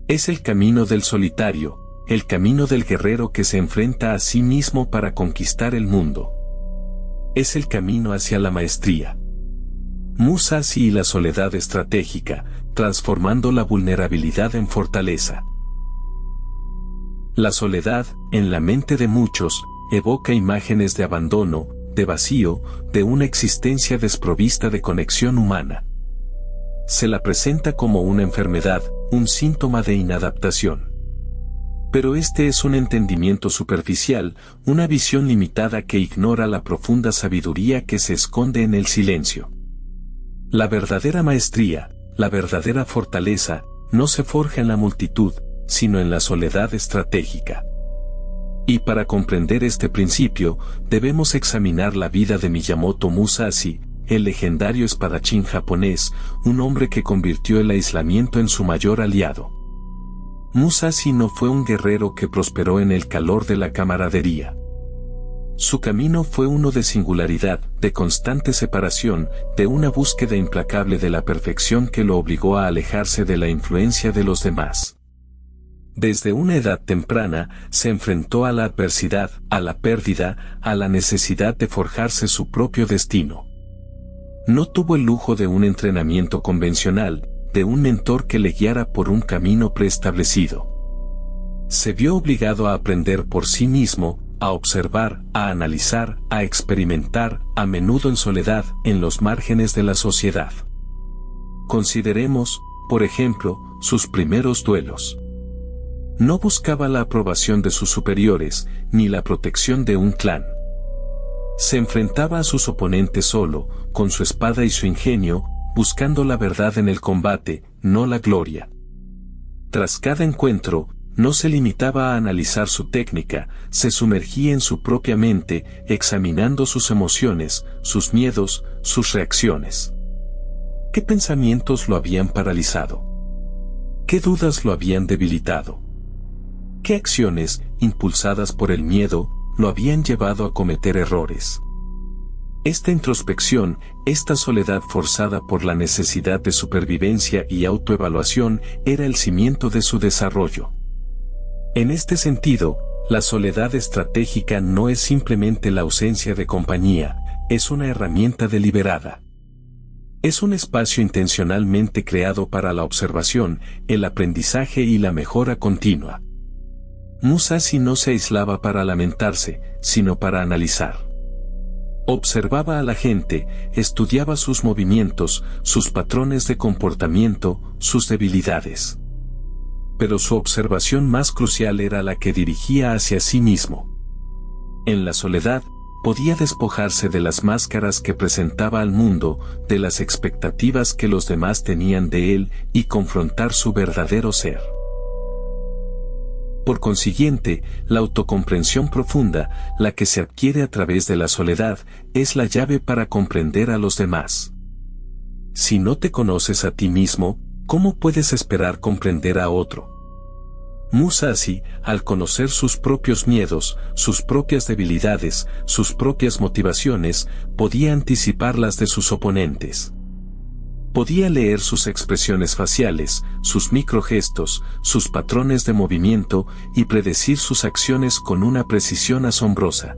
Es el camino del solitario, el camino del guerrero que se enfrenta a sí mismo para conquistar el mundo. Es el camino hacia la maestría. Musashi y la soledad estratégica, transformando la vulnerabilidad en fortaleza. La soledad, en la mente de muchos, evoca imágenes de abandono, de vacío, de una existencia desprovista de conexión humana. Se la presenta como una enfermedad, un síntoma de inadaptación. Pero este es un entendimiento superficial, una visión limitada que ignora la profunda sabiduría que se esconde en el silencio. La verdadera maestría, la verdadera fortaleza, no se forja en la multitud, sino en la soledad estratégica. Y para comprender este principio, debemos examinar la vida de Miyamoto Musashi, el legendario espadachín japonés, un hombre que convirtió el aislamiento en su mayor aliado. Musashi no fue un guerrero que prosperó en el calor de la camaradería. Su camino fue uno de singularidad, de constante separación, de una búsqueda implacable de la perfección que lo obligó a alejarse de la influencia de los demás. Desde una edad temprana, se enfrentó a la adversidad, a la pérdida, a la necesidad de forjarse su propio destino. No tuvo el lujo de un entrenamiento convencional, de un mentor que le guiara por un camino preestablecido. Se vio obligado a aprender por sí mismo, a observar, a analizar, a experimentar, a menudo en soledad, en los márgenes de la sociedad. Consideremos, por ejemplo, sus primeros duelos. No buscaba la aprobación de sus superiores, ni la protección de un clan. Se enfrentaba a sus oponentes solo, con su espada y su ingenio, buscando la verdad en el combate, no la gloria. Tras cada encuentro, no se limitaba a analizar su técnica, se sumergía en su propia mente, examinando sus emociones, sus miedos, sus reacciones. ¿Qué pensamientos lo habían paralizado? ¿Qué dudas lo habían debilitado? ¿Qué acciones, impulsadas por el miedo, lo habían llevado a cometer errores? Esta introspección, esta soledad forzada por la necesidad de supervivencia y autoevaluación, era el cimiento de su desarrollo. En este sentido, la soledad estratégica no es simplemente la ausencia de compañía, es una herramienta deliberada. Es un espacio intencionalmente creado para la observación, el aprendizaje y la mejora continua. Musashi no se aislaba para lamentarse, sino para analizar. Observaba a la gente, estudiaba sus movimientos, sus patrones de comportamiento, sus debilidades. Pero su observación más crucial era la que dirigía hacia sí mismo. En la soledad, podía despojarse de las máscaras que presentaba al mundo, de las expectativas que los demás tenían de él, y confrontar su verdadero ser. Por consiguiente, la autocomprensión profunda, la que se adquiere a través de la soledad, es la llave para comprender a los demás. Si no te conoces a ti mismo, ¿cómo puedes esperar comprender a otro? Musashi, al conocer sus propios miedos, sus propias debilidades, sus propias motivaciones, podía anticipar las de sus oponentes. Podía leer sus expresiones faciales, sus microgestos, sus patrones de movimiento y predecir sus acciones con una precisión asombrosa.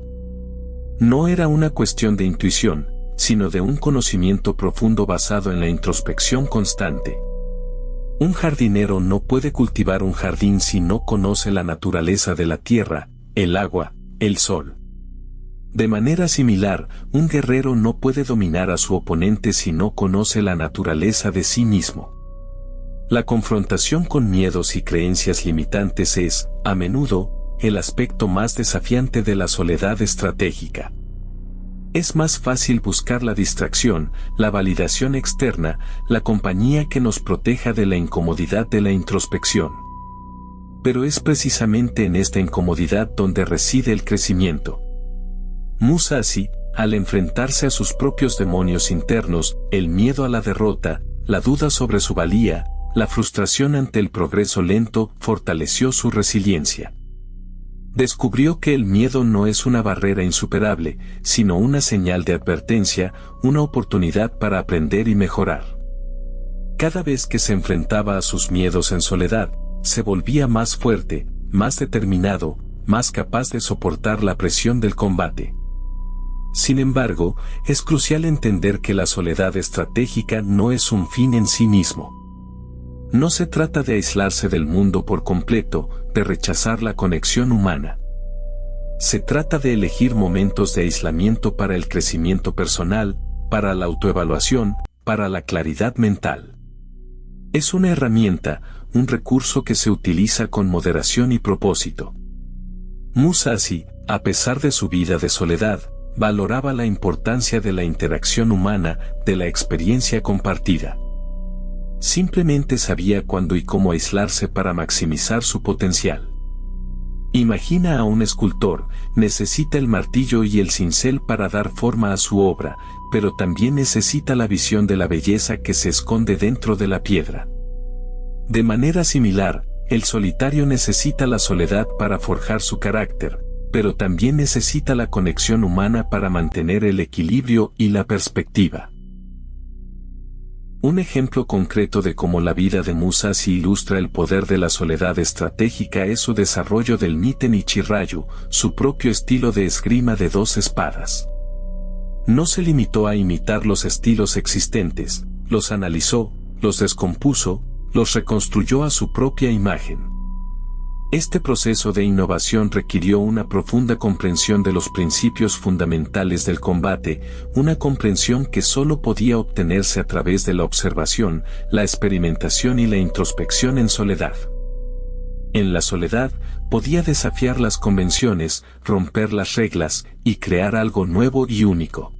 No era una cuestión de intuición, sino de un conocimiento profundo basado en la introspección constante. Un jardinero no puede cultivar un jardín si no conoce la naturaleza de la tierra, el agua, el sol. De manera similar, un guerrero no puede dominar a su oponente si no conoce la naturaleza de sí mismo. La confrontación con miedos y creencias limitantes es, a menudo, el aspecto más desafiante de la soledad estratégica. Es más fácil buscar la distracción, la validación externa, la compañía que nos proteja de la incomodidad de la introspección. Pero es precisamente en esta incomodidad donde reside el crecimiento. Musashi, al enfrentarse a sus propios demonios internos, el miedo a la derrota, la duda sobre su valía, la frustración ante el progreso lento, fortaleció su resiliencia. Descubrió que el miedo no es una barrera insuperable, sino una señal de advertencia, una oportunidad para aprender y mejorar. Cada vez que se enfrentaba a sus miedos en soledad, se volvía más fuerte, más determinado, más capaz de soportar la presión del combate. Sin embargo, es crucial entender que la soledad estratégica no es un fin en sí mismo. No se trata de aislarse del mundo por completo, de rechazar la conexión humana. Se trata de elegir momentos de aislamiento para el crecimiento personal, para la autoevaluación, para la claridad mental. Es una herramienta, un recurso que se utiliza con moderación y propósito. Musashi, a pesar de su vida de soledad, valoraba la importancia de la interacción humana, de la experiencia compartida. Simplemente sabía cuándo y cómo aislarse para maximizar su potencial. Imagina a un escultor, necesita el martillo y el cincel para dar forma a su obra, pero también necesita la visión de la belleza que se esconde dentro de la piedra. De manera similar, el solitario necesita la soledad para forjar su carácter, pero también necesita la conexión humana para mantener el equilibrio y la perspectiva. Un ejemplo concreto de cómo la vida de Musashi ilustra el poder de la soledad estratégica es su desarrollo del Miten Ichiryu, su propio estilo de esgrima de 2 espadas. No se limitó a imitar los estilos existentes, los analizó, los descompuso, los reconstruyó a su propia imagen. Este proceso de innovación requirió una profunda comprensión de los principios fundamentales del combate, una comprensión que solo podía obtenerse a través de la observación, la experimentación y la introspección en soledad. En la soledad, podía desafiar las convenciones, romper las reglas y crear algo nuevo y único.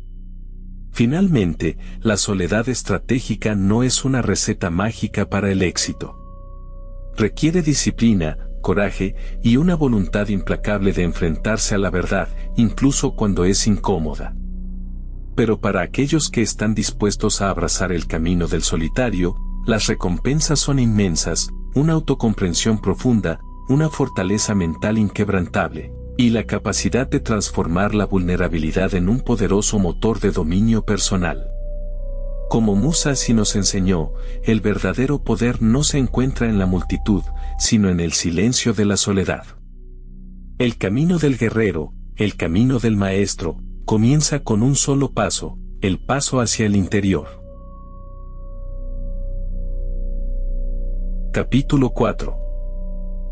Finalmente, la soledad estratégica no es una receta mágica para el éxito. Requiere disciplina, coraje y una voluntad implacable de enfrentarse a la verdad, incluso cuando es incómoda. Pero para aquellos que están dispuestos a abrazar el camino del solitario, las recompensas son inmensas, una autocomprensión profunda, una fortaleza mental inquebrantable, y la capacidad de transformar la vulnerabilidad en un poderoso motor de dominio personal. Como Musashi nos enseñó, el verdadero poder no se encuentra en la multitud, sino en el silencio de la soledad. El camino del guerrero, el camino del maestro, comienza con un solo paso, el paso hacia el interior. Capítulo 4.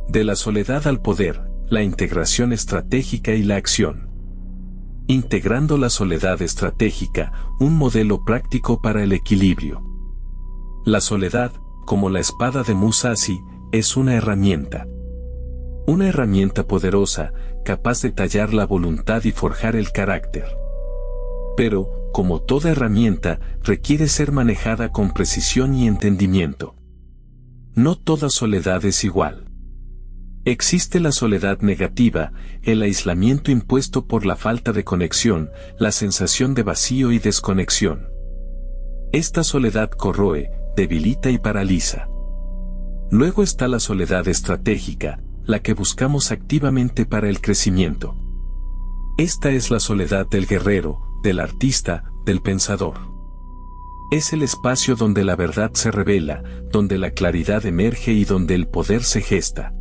De la soledad al poder, la integración estratégica y la acción. Integrando la soledad estratégica, un modelo práctico para el equilibrio. La soledad, como la espada de Musashi, es una herramienta. Una herramienta poderosa, capaz de tallar la voluntad y forjar el carácter. Pero, como toda herramienta, requiere ser manejada con precisión y entendimiento. No toda soledad es igual. Existe la soledad negativa, el aislamiento impuesto por la falta de conexión, la sensación de vacío y desconexión. Esta soledad corroe, debilita y paraliza. Luego está la soledad estratégica, la que buscamos activamente para el crecimiento. Esta es la soledad del guerrero, del artista, del pensador. Es el espacio donde la verdad se revela, donde la claridad emerge y donde el poder se gesta.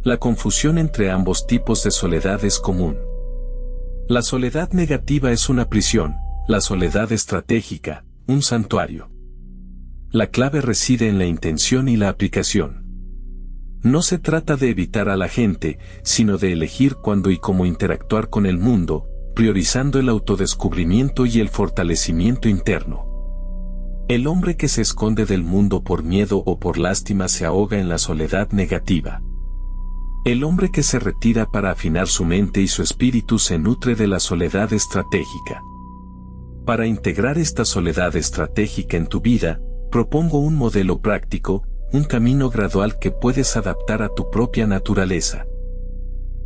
La confusión entre ambos tipos de soledad es común. La soledad negativa es una prisión, la soledad estratégica, un santuario. La clave reside en la intención y la aplicación. No se trata de evitar a la gente, sino de elegir cuándo y cómo interactuar con el mundo, priorizando el autodescubrimiento y el fortalecimiento interno. El hombre que se esconde del mundo por miedo o por lástima se ahoga en la soledad negativa. El hombre que se retira para afinar su mente y su espíritu se nutre de la soledad estratégica. Para integrar esta soledad estratégica en tu vida, propongo un modelo práctico, un camino gradual que puedes adaptar a tu propia naturaleza.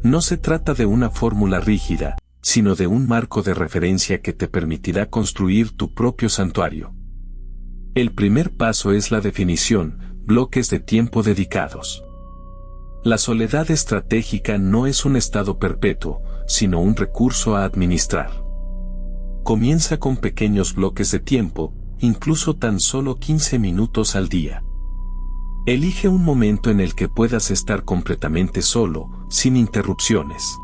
No se trata de una fórmula rígida, sino de un marco de referencia que te permitirá construir tu propio santuario. El primer paso es la definición, bloques de tiempo dedicados. La soledad estratégica no es un estado perpetuo, sino un recurso a administrar. Comienza con pequeños bloques de tiempo, incluso tan solo 15 minutos al día. Elige un momento en el que puedas estar completamente solo, sin interrupciones.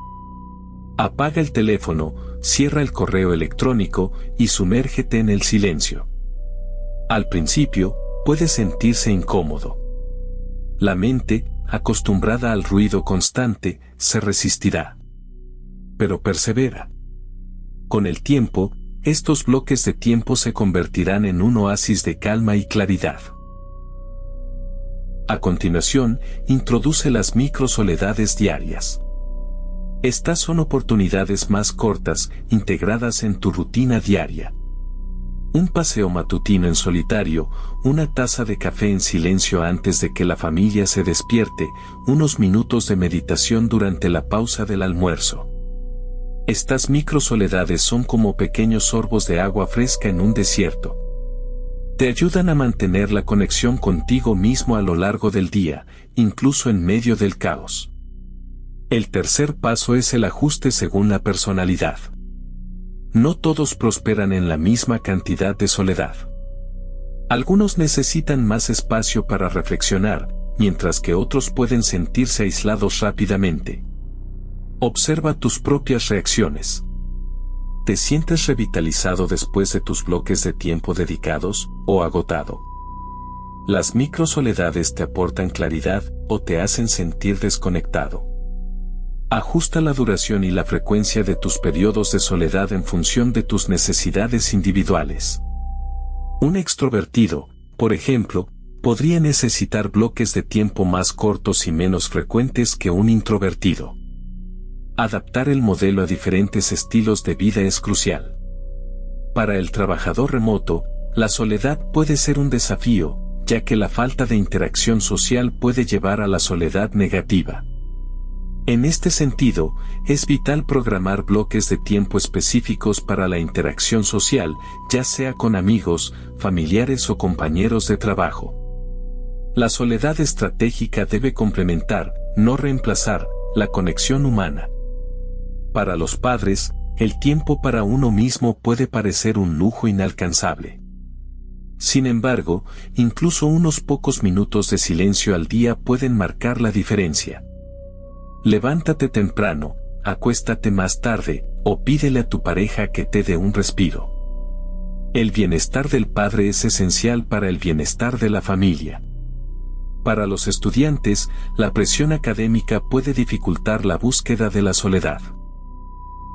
Apaga el teléfono, cierra el correo electrónico y sumérgete en el silencio. Al principio, puede sentirse incómodo. La mente, acostumbrada al ruido constante, se resistirá. Pero persevera. Con el tiempo, estos bloques de tiempo se convertirán en un oasis de calma y claridad. A continuación, introduce las microsoledades diarias. Estas son oportunidades más cortas, integradas en tu rutina diaria. Un paseo matutino en solitario, una taza de café en silencio antes de que la familia se despierte, unos minutos de meditación durante la pausa del almuerzo. Estas microsoledades son como pequeños sorbos de agua fresca en un desierto. Te ayudan a mantener la conexión contigo mismo a lo largo del día, incluso en medio del caos. El tercer paso es el ajuste según la personalidad. No todos prosperan en la misma cantidad de soledad. Algunos necesitan más espacio para reflexionar, mientras que otros pueden sentirse aislados rápidamente. Observa tus propias reacciones. ¿Te sientes revitalizado después de tus bloques de tiempo dedicados, o agotado? Las microsoledades te aportan claridad o te hacen sentir desconectado. Ajusta la duración y la frecuencia de tus periodos de soledad en función de tus necesidades individuales. Un extrovertido, por ejemplo, podría necesitar bloques de tiempo más cortos y menos frecuentes que un introvertido. Adaptar el modelo a diferentes estilos de vida es crucial. Para el trabajador remoto, la soledad puede ser un desafío, ya que la falta de interacción social puede llevar a la soledad negativa. En este sentido, es vital programar bloques de tiempo específicos para la interacción social, ya sea con amigos, familiares o compañeros de trabajo. La soledad estratégica debe complementar, no reemplazar, la conexión humana. Para los padres, el tiempo para uno mismo puede parecer un lujo inalcanzable. Sin embargo, incluso unos pocos minutos de silencio al día pueden marcar la diferencia. Levántate temprano, acuéstate más tarde, o pídele a tu pareja que te dé un respiro. El bienestar del padre es esencial para el bienestar de la familia. Para los estudiantes, la presión académica puede dificultar la búsqueda de la soledad.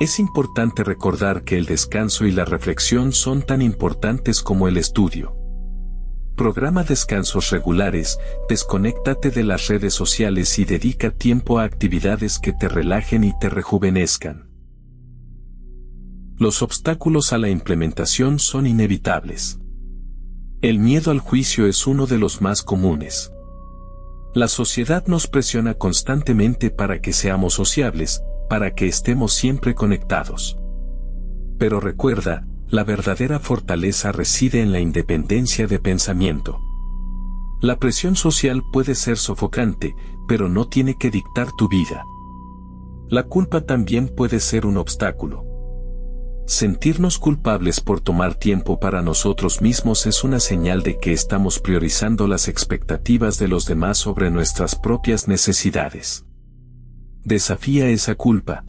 Es importante recordar que el descanso y la reflexión son tan importantes como el estudio. Programa descansos regulares, desconéctate de las redes sociales y dedica tiempo a actividades que te relajen y te rejuvenezcan. Los obstáculos a la implementación son inevitables. El miedo al juicio es uno de los más comunes. La sociedad nos presiona constantemente para que seamos sociables, para que estemos siempre conectados. Pero recuerda, la verdadera fortaleza reside en la independencia de pensamiento. La presión social puede ser sofocante, pero no tiene que dictar tu vida. La culpa también puede ser un obstáculo. Sentirnos culpables por tomar tiempo para nosotros mismos es una señal de que estamos priorizando las expectativas de los demás sobre nuestras propias necesidades. Desafía esa culpa.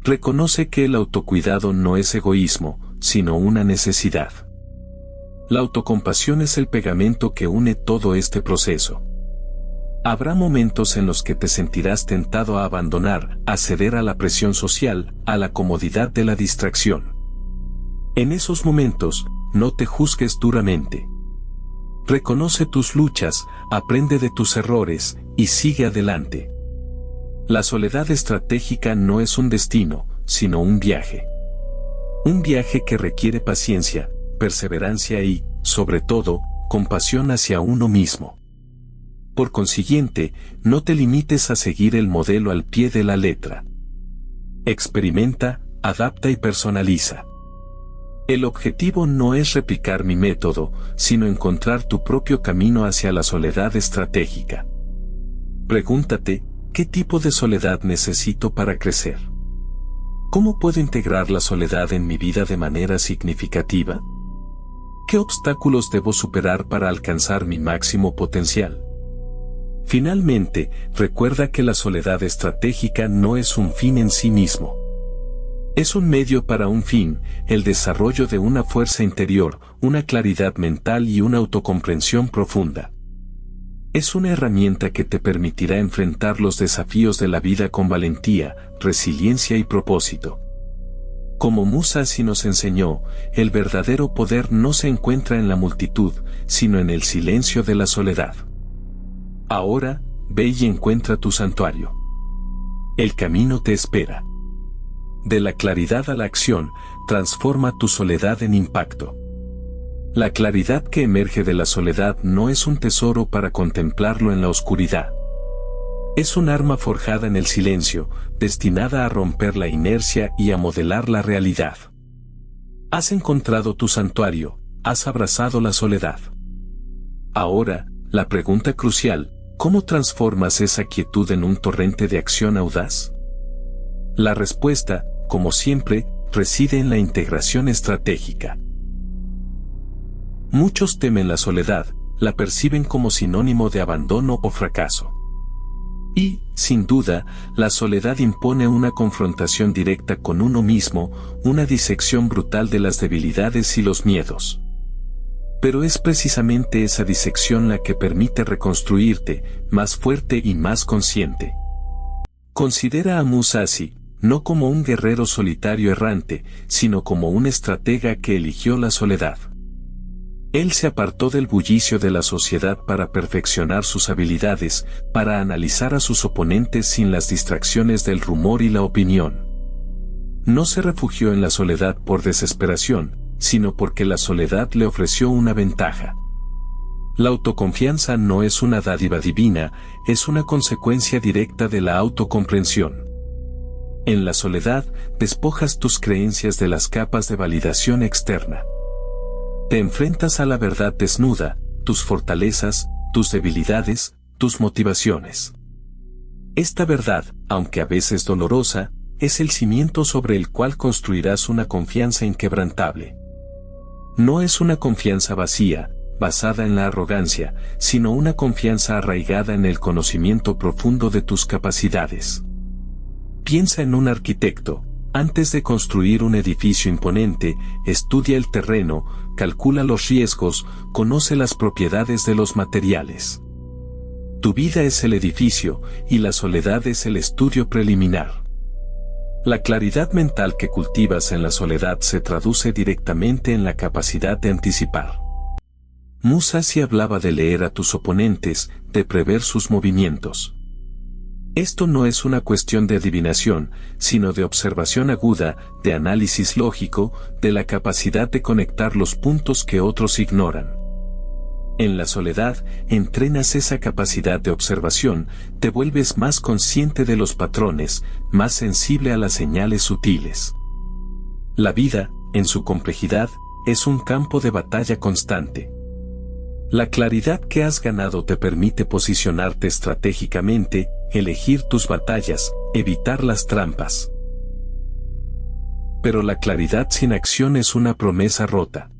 Reconoce que el autocuidado no es egoísmo, sino una necesidad. La autocompasión es el pegamento que une todo este proceso. Habrá momentos en los que te sentirás tentado a abandonar, a ceder a la presión social, a la comodidad de la distracción. En esos momentos, no te juzgues duramente. Reconoce tus luchas, aprende de tus errores, y sigue adelante. La soledad estratégica no es un destino, sino un viaje. Un viaje que requiere paciencia, perseverancia y, sobre todo, compasión hacia uno mismo. Por consiguiente, no te limites a seguir el modelo al pie de la letra. Experimenta, adapta y personaliza. El objetivo no es replicar mi método, sino encontrar tu propio camino hacia la soledad estratégica. Pregúntate, ¿qué tipo de soledad necesito para crecer? ¿Cómo puedo integrar la soledad en mi vida de manera significativa? ¿Qué obstáculos debo superar para alcanzar mi máximo potencial? Finalmente, recuerda que la soledad estratégica no es un fin en sí mismo. Es un medio para un fin, el desarrollo de una fuerza interior, una claridad mental y una autocomprensión profunda. Es una herramienta que te permitirá enfrentar los desafíos de la vida con valentía, resiliencia y propósito. Como Musashi nos enseñó, el verdadero poder no se encuentra en la multitud, sino en el silencio de la soledad. Ahora, ve y encuentra tu santuario. El camino te espera. De la claridad a la acción, transforma tu soledad en impacto. La claridad que emerge de la soledad no es un tesoro para contemplarlo en la oscuridad. Es un arma forjada en el silencio, destinada a romper la inercia y a modelar la realidad. Has encontrado tu santuario, has abrazado la soledad. Ahora, la pregunta crucial, ¿cómo transformas esa quietud en un torrente de acción audaz? La respuesta, como siempre, reside en la integración estratégica. Muchos temen la soledad, la perciben como sinónimo de abandono o fracaso. Y, sin duda, la soledad impone una confrontación directa con uno mismo, una disección brutal de las debilidades y los miedos. Pero es precisamente esa disección la que permite reconstruirte, más fuerte y más consciente. Considera a Musashi, no como un guerrero solitario errante, sino como un estratega que eligió la soledad. Él se apartó del bullicio de la sociedad para perfeccionar sus habilidades, para analizar a sus oponentes sin las distracciones del rumor y la opinión. No se refugió en la soledad por desesperación, sino porque la soledad le ofreció una ventaja. La autoconfianza no es una dádiva divina, es una consecuencia directa de la autocomprensión. En la soledad, despojas tus creencias de las capas de validación externa. Te enfrentas a la verdad desnuda, tus fortalezas, tus debilidades, tus motivaciones. Esta verdad, aunque a veces dolorosa, es el cimiento sobre el cual construirás una confianza inquebrantable. No es una confianza vacía, basada en la arrogancia, sino una confianza arraigada en el conocimiento profundo de tus capacidades. Piensa en un arquitecto. Antes de construir un edificio imponente, estudia el terreno, calcula los riesgos, conoce las propiedades de los materiales. Tu vida es el edificio, y la soledad es el estudio preliminar. La claridad mental que cultivas en la soledad se traduce directamente en la capacidad de anticipar. Musashi hablaba de leer a tus oponentes, de prever sus movimientos. Esto no es una cuestión de adivinación, sino de observación aguda, de análisis lógico, de la capacidad de conectar los puntos que otros ignoran. En la soledad, entrenas esa capacidad de observación, te vuelves más consciente de los patrones, más sensible a las señales sutiles. La vida, en su complejidad, es un campo de batalla constante. La claridad que has ganado te permite posicionarte estratégicamente, elegir tus batallas, evitar las trampas. Pero la claridad sin acción es una promesa rota.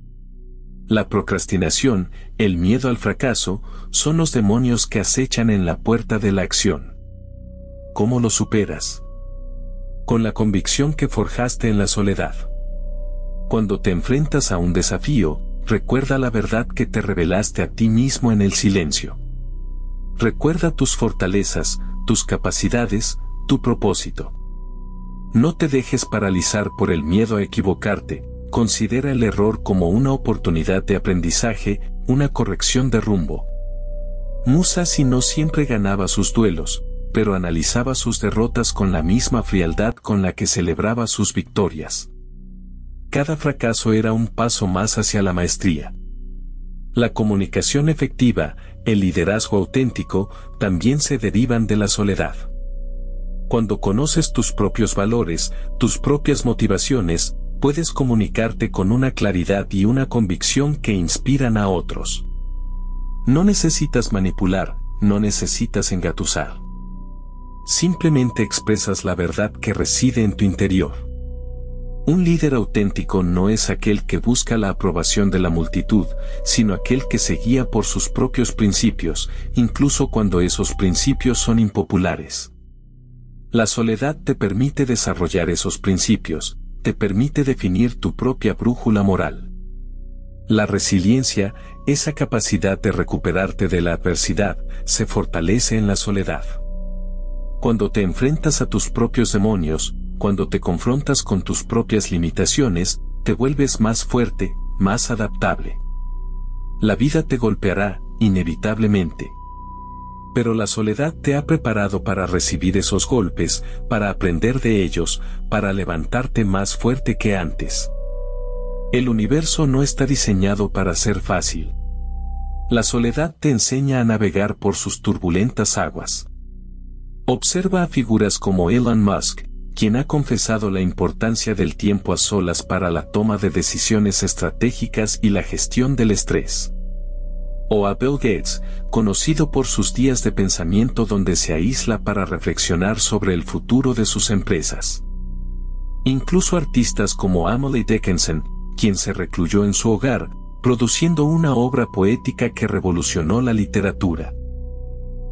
La procrastinación, el miedo al fracaso, son los demonios que acechan en la puerta de la acción. ¿Cómo lo superas? Con la convicción que forjaste en la soledad. Cuando te enfrentas a un desafío, recuerda la verdad que te revelaste a ti mismo en el silencio. Recuerda tus fortalezas, tus capacidades, tu propósito. No te dejes paralizar por el miedo a equivocarte, considera el error como una oportunidad de aprendizaje, una corrección de rumbo. Musashi no siempre ganaba sus duelos, pero analizaba sus derrotas con la misma frialdad con la que celebraba sus victorias. Cada fracaso era un paso más hacia la maestría. La comunicación efectiva, el liderazgo auténtico, también se derivan de la soledad. Cuando conoces tus propios valores, tus propias motivaciones, puedes comunicarte con una claridad y una convicción que inspiran a otros. No necesitas manipular, no necesitas engatusar. Simplemente expresas la verdad que reside en tu interior. Un líder auténtico no es aquel que busca la aprobación de la multitud, sino aquel que se guía por sus propios principios, incluso cuando esos principios son impopulares. La soledad te permite desarrollar esos principios, te permite definir tu propia brújula moral. La resiliencia, esa capacidad de recuperarte de la adversidad, se fortalece en la soledad. Cuando te enfrentas a tus propios demonios, cuando te confrontas con tus propias limitaciones, te vuelves más fuerte, más adaptable. La vida te golpeará, inevitablemente. Pero la soledad te ha preparado para recibir esos golpes, para aprender de ellos, para levantarte más fuerte que antes. El universo no está diseñado para ser fácil. La soledad te enseña a navegar por sus turbulentas aguas. Observa a figuras como Elon Musk, quien ha confesado la importancia del tiempo a solas para la toma de decisiones estratégicas y la gestión del estrés. O a Bill Gates, conocido por sus días de pensamiento donde se aísla para reflexionar sobre el futuro de sus empresas. Incluso artistas como Emily Dickinson, quien se recluyó en su hogar, produciendo una obra poética que revolucionó la literatura.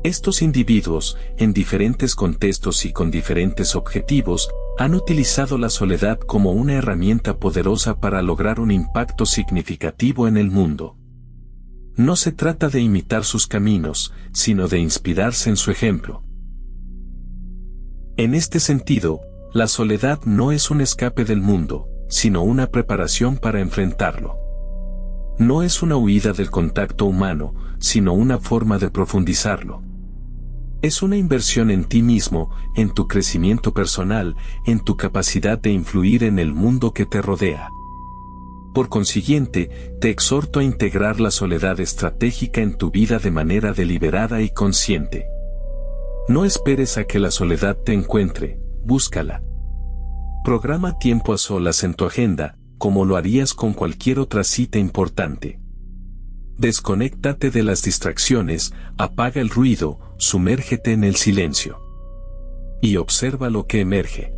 Estos individuos, en diferentes contextos y con diferentes objetivos, han utilizado la soledad como una herramienta poderosa para lograr un impacto significativo en el mundo. No se trata de imitar sus caminos, sino de inspirarse en su ejemplo. En este sentido, la soledad no es un escape del mundo, sino una preparación para enfrentarlo. No es una huida del contacto humano, sino una forma de profundizarlo. Es una inversión en ti mismo, en tu crecimiento personal, en tu capacidad de influir en el mundo que te rodea. Por consiguiente, te exhorto a integrar la soledad estratégica en tu vida de manera deliberada y consciente. No esperes a que la soledad te encuentre, búscala. Programa tiempo a solas en tu agenda, como lo harías con cualquier otra cita importante. Desconéctate de las distracciones, apaga el ruido, sumérgete en el silencio. Y observa lo que emerge.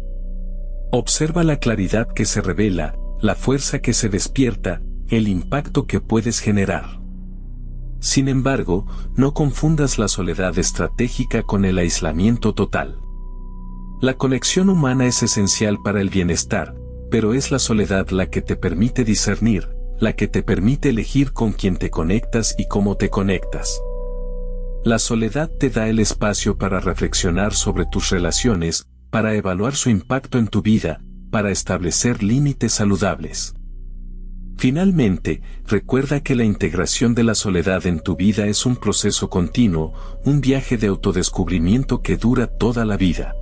Observa la claridad que se revela, la fuerza que se despierta, el impacto que puedes generar. Sin embargo, no confundas la soledad estratégica con el aislamiento total. La conexión humana es esencial para el bienestar, pero es la soledad la que te permite discernir, la que te permite elegir con quién te conectas y cómo te conectas. La soledad te da el espacio para reflexionar sobre tus relaciones, para evaluar su impacto en tu vida, para establecer límites saludables. Finalmente, recuerda que la integración de la soledad en tu vida es un proceso continuo, un viaje de autodescubrimiento que dura toda la vida.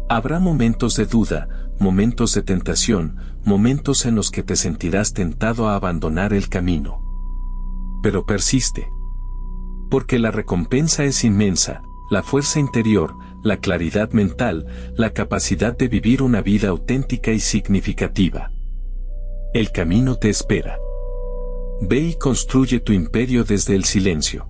Habrá momentos de duda, momentos de tentación, momentos en los que te sentirás tentado a abandonar el camino. Pero persiste. Porque la recompensa es inmensa, la fuerza interior, la claridad mental, la capacidad de vivir una vida auténtica y significativa. El camino te espera. Ve y construye tu imperio desde el silencio.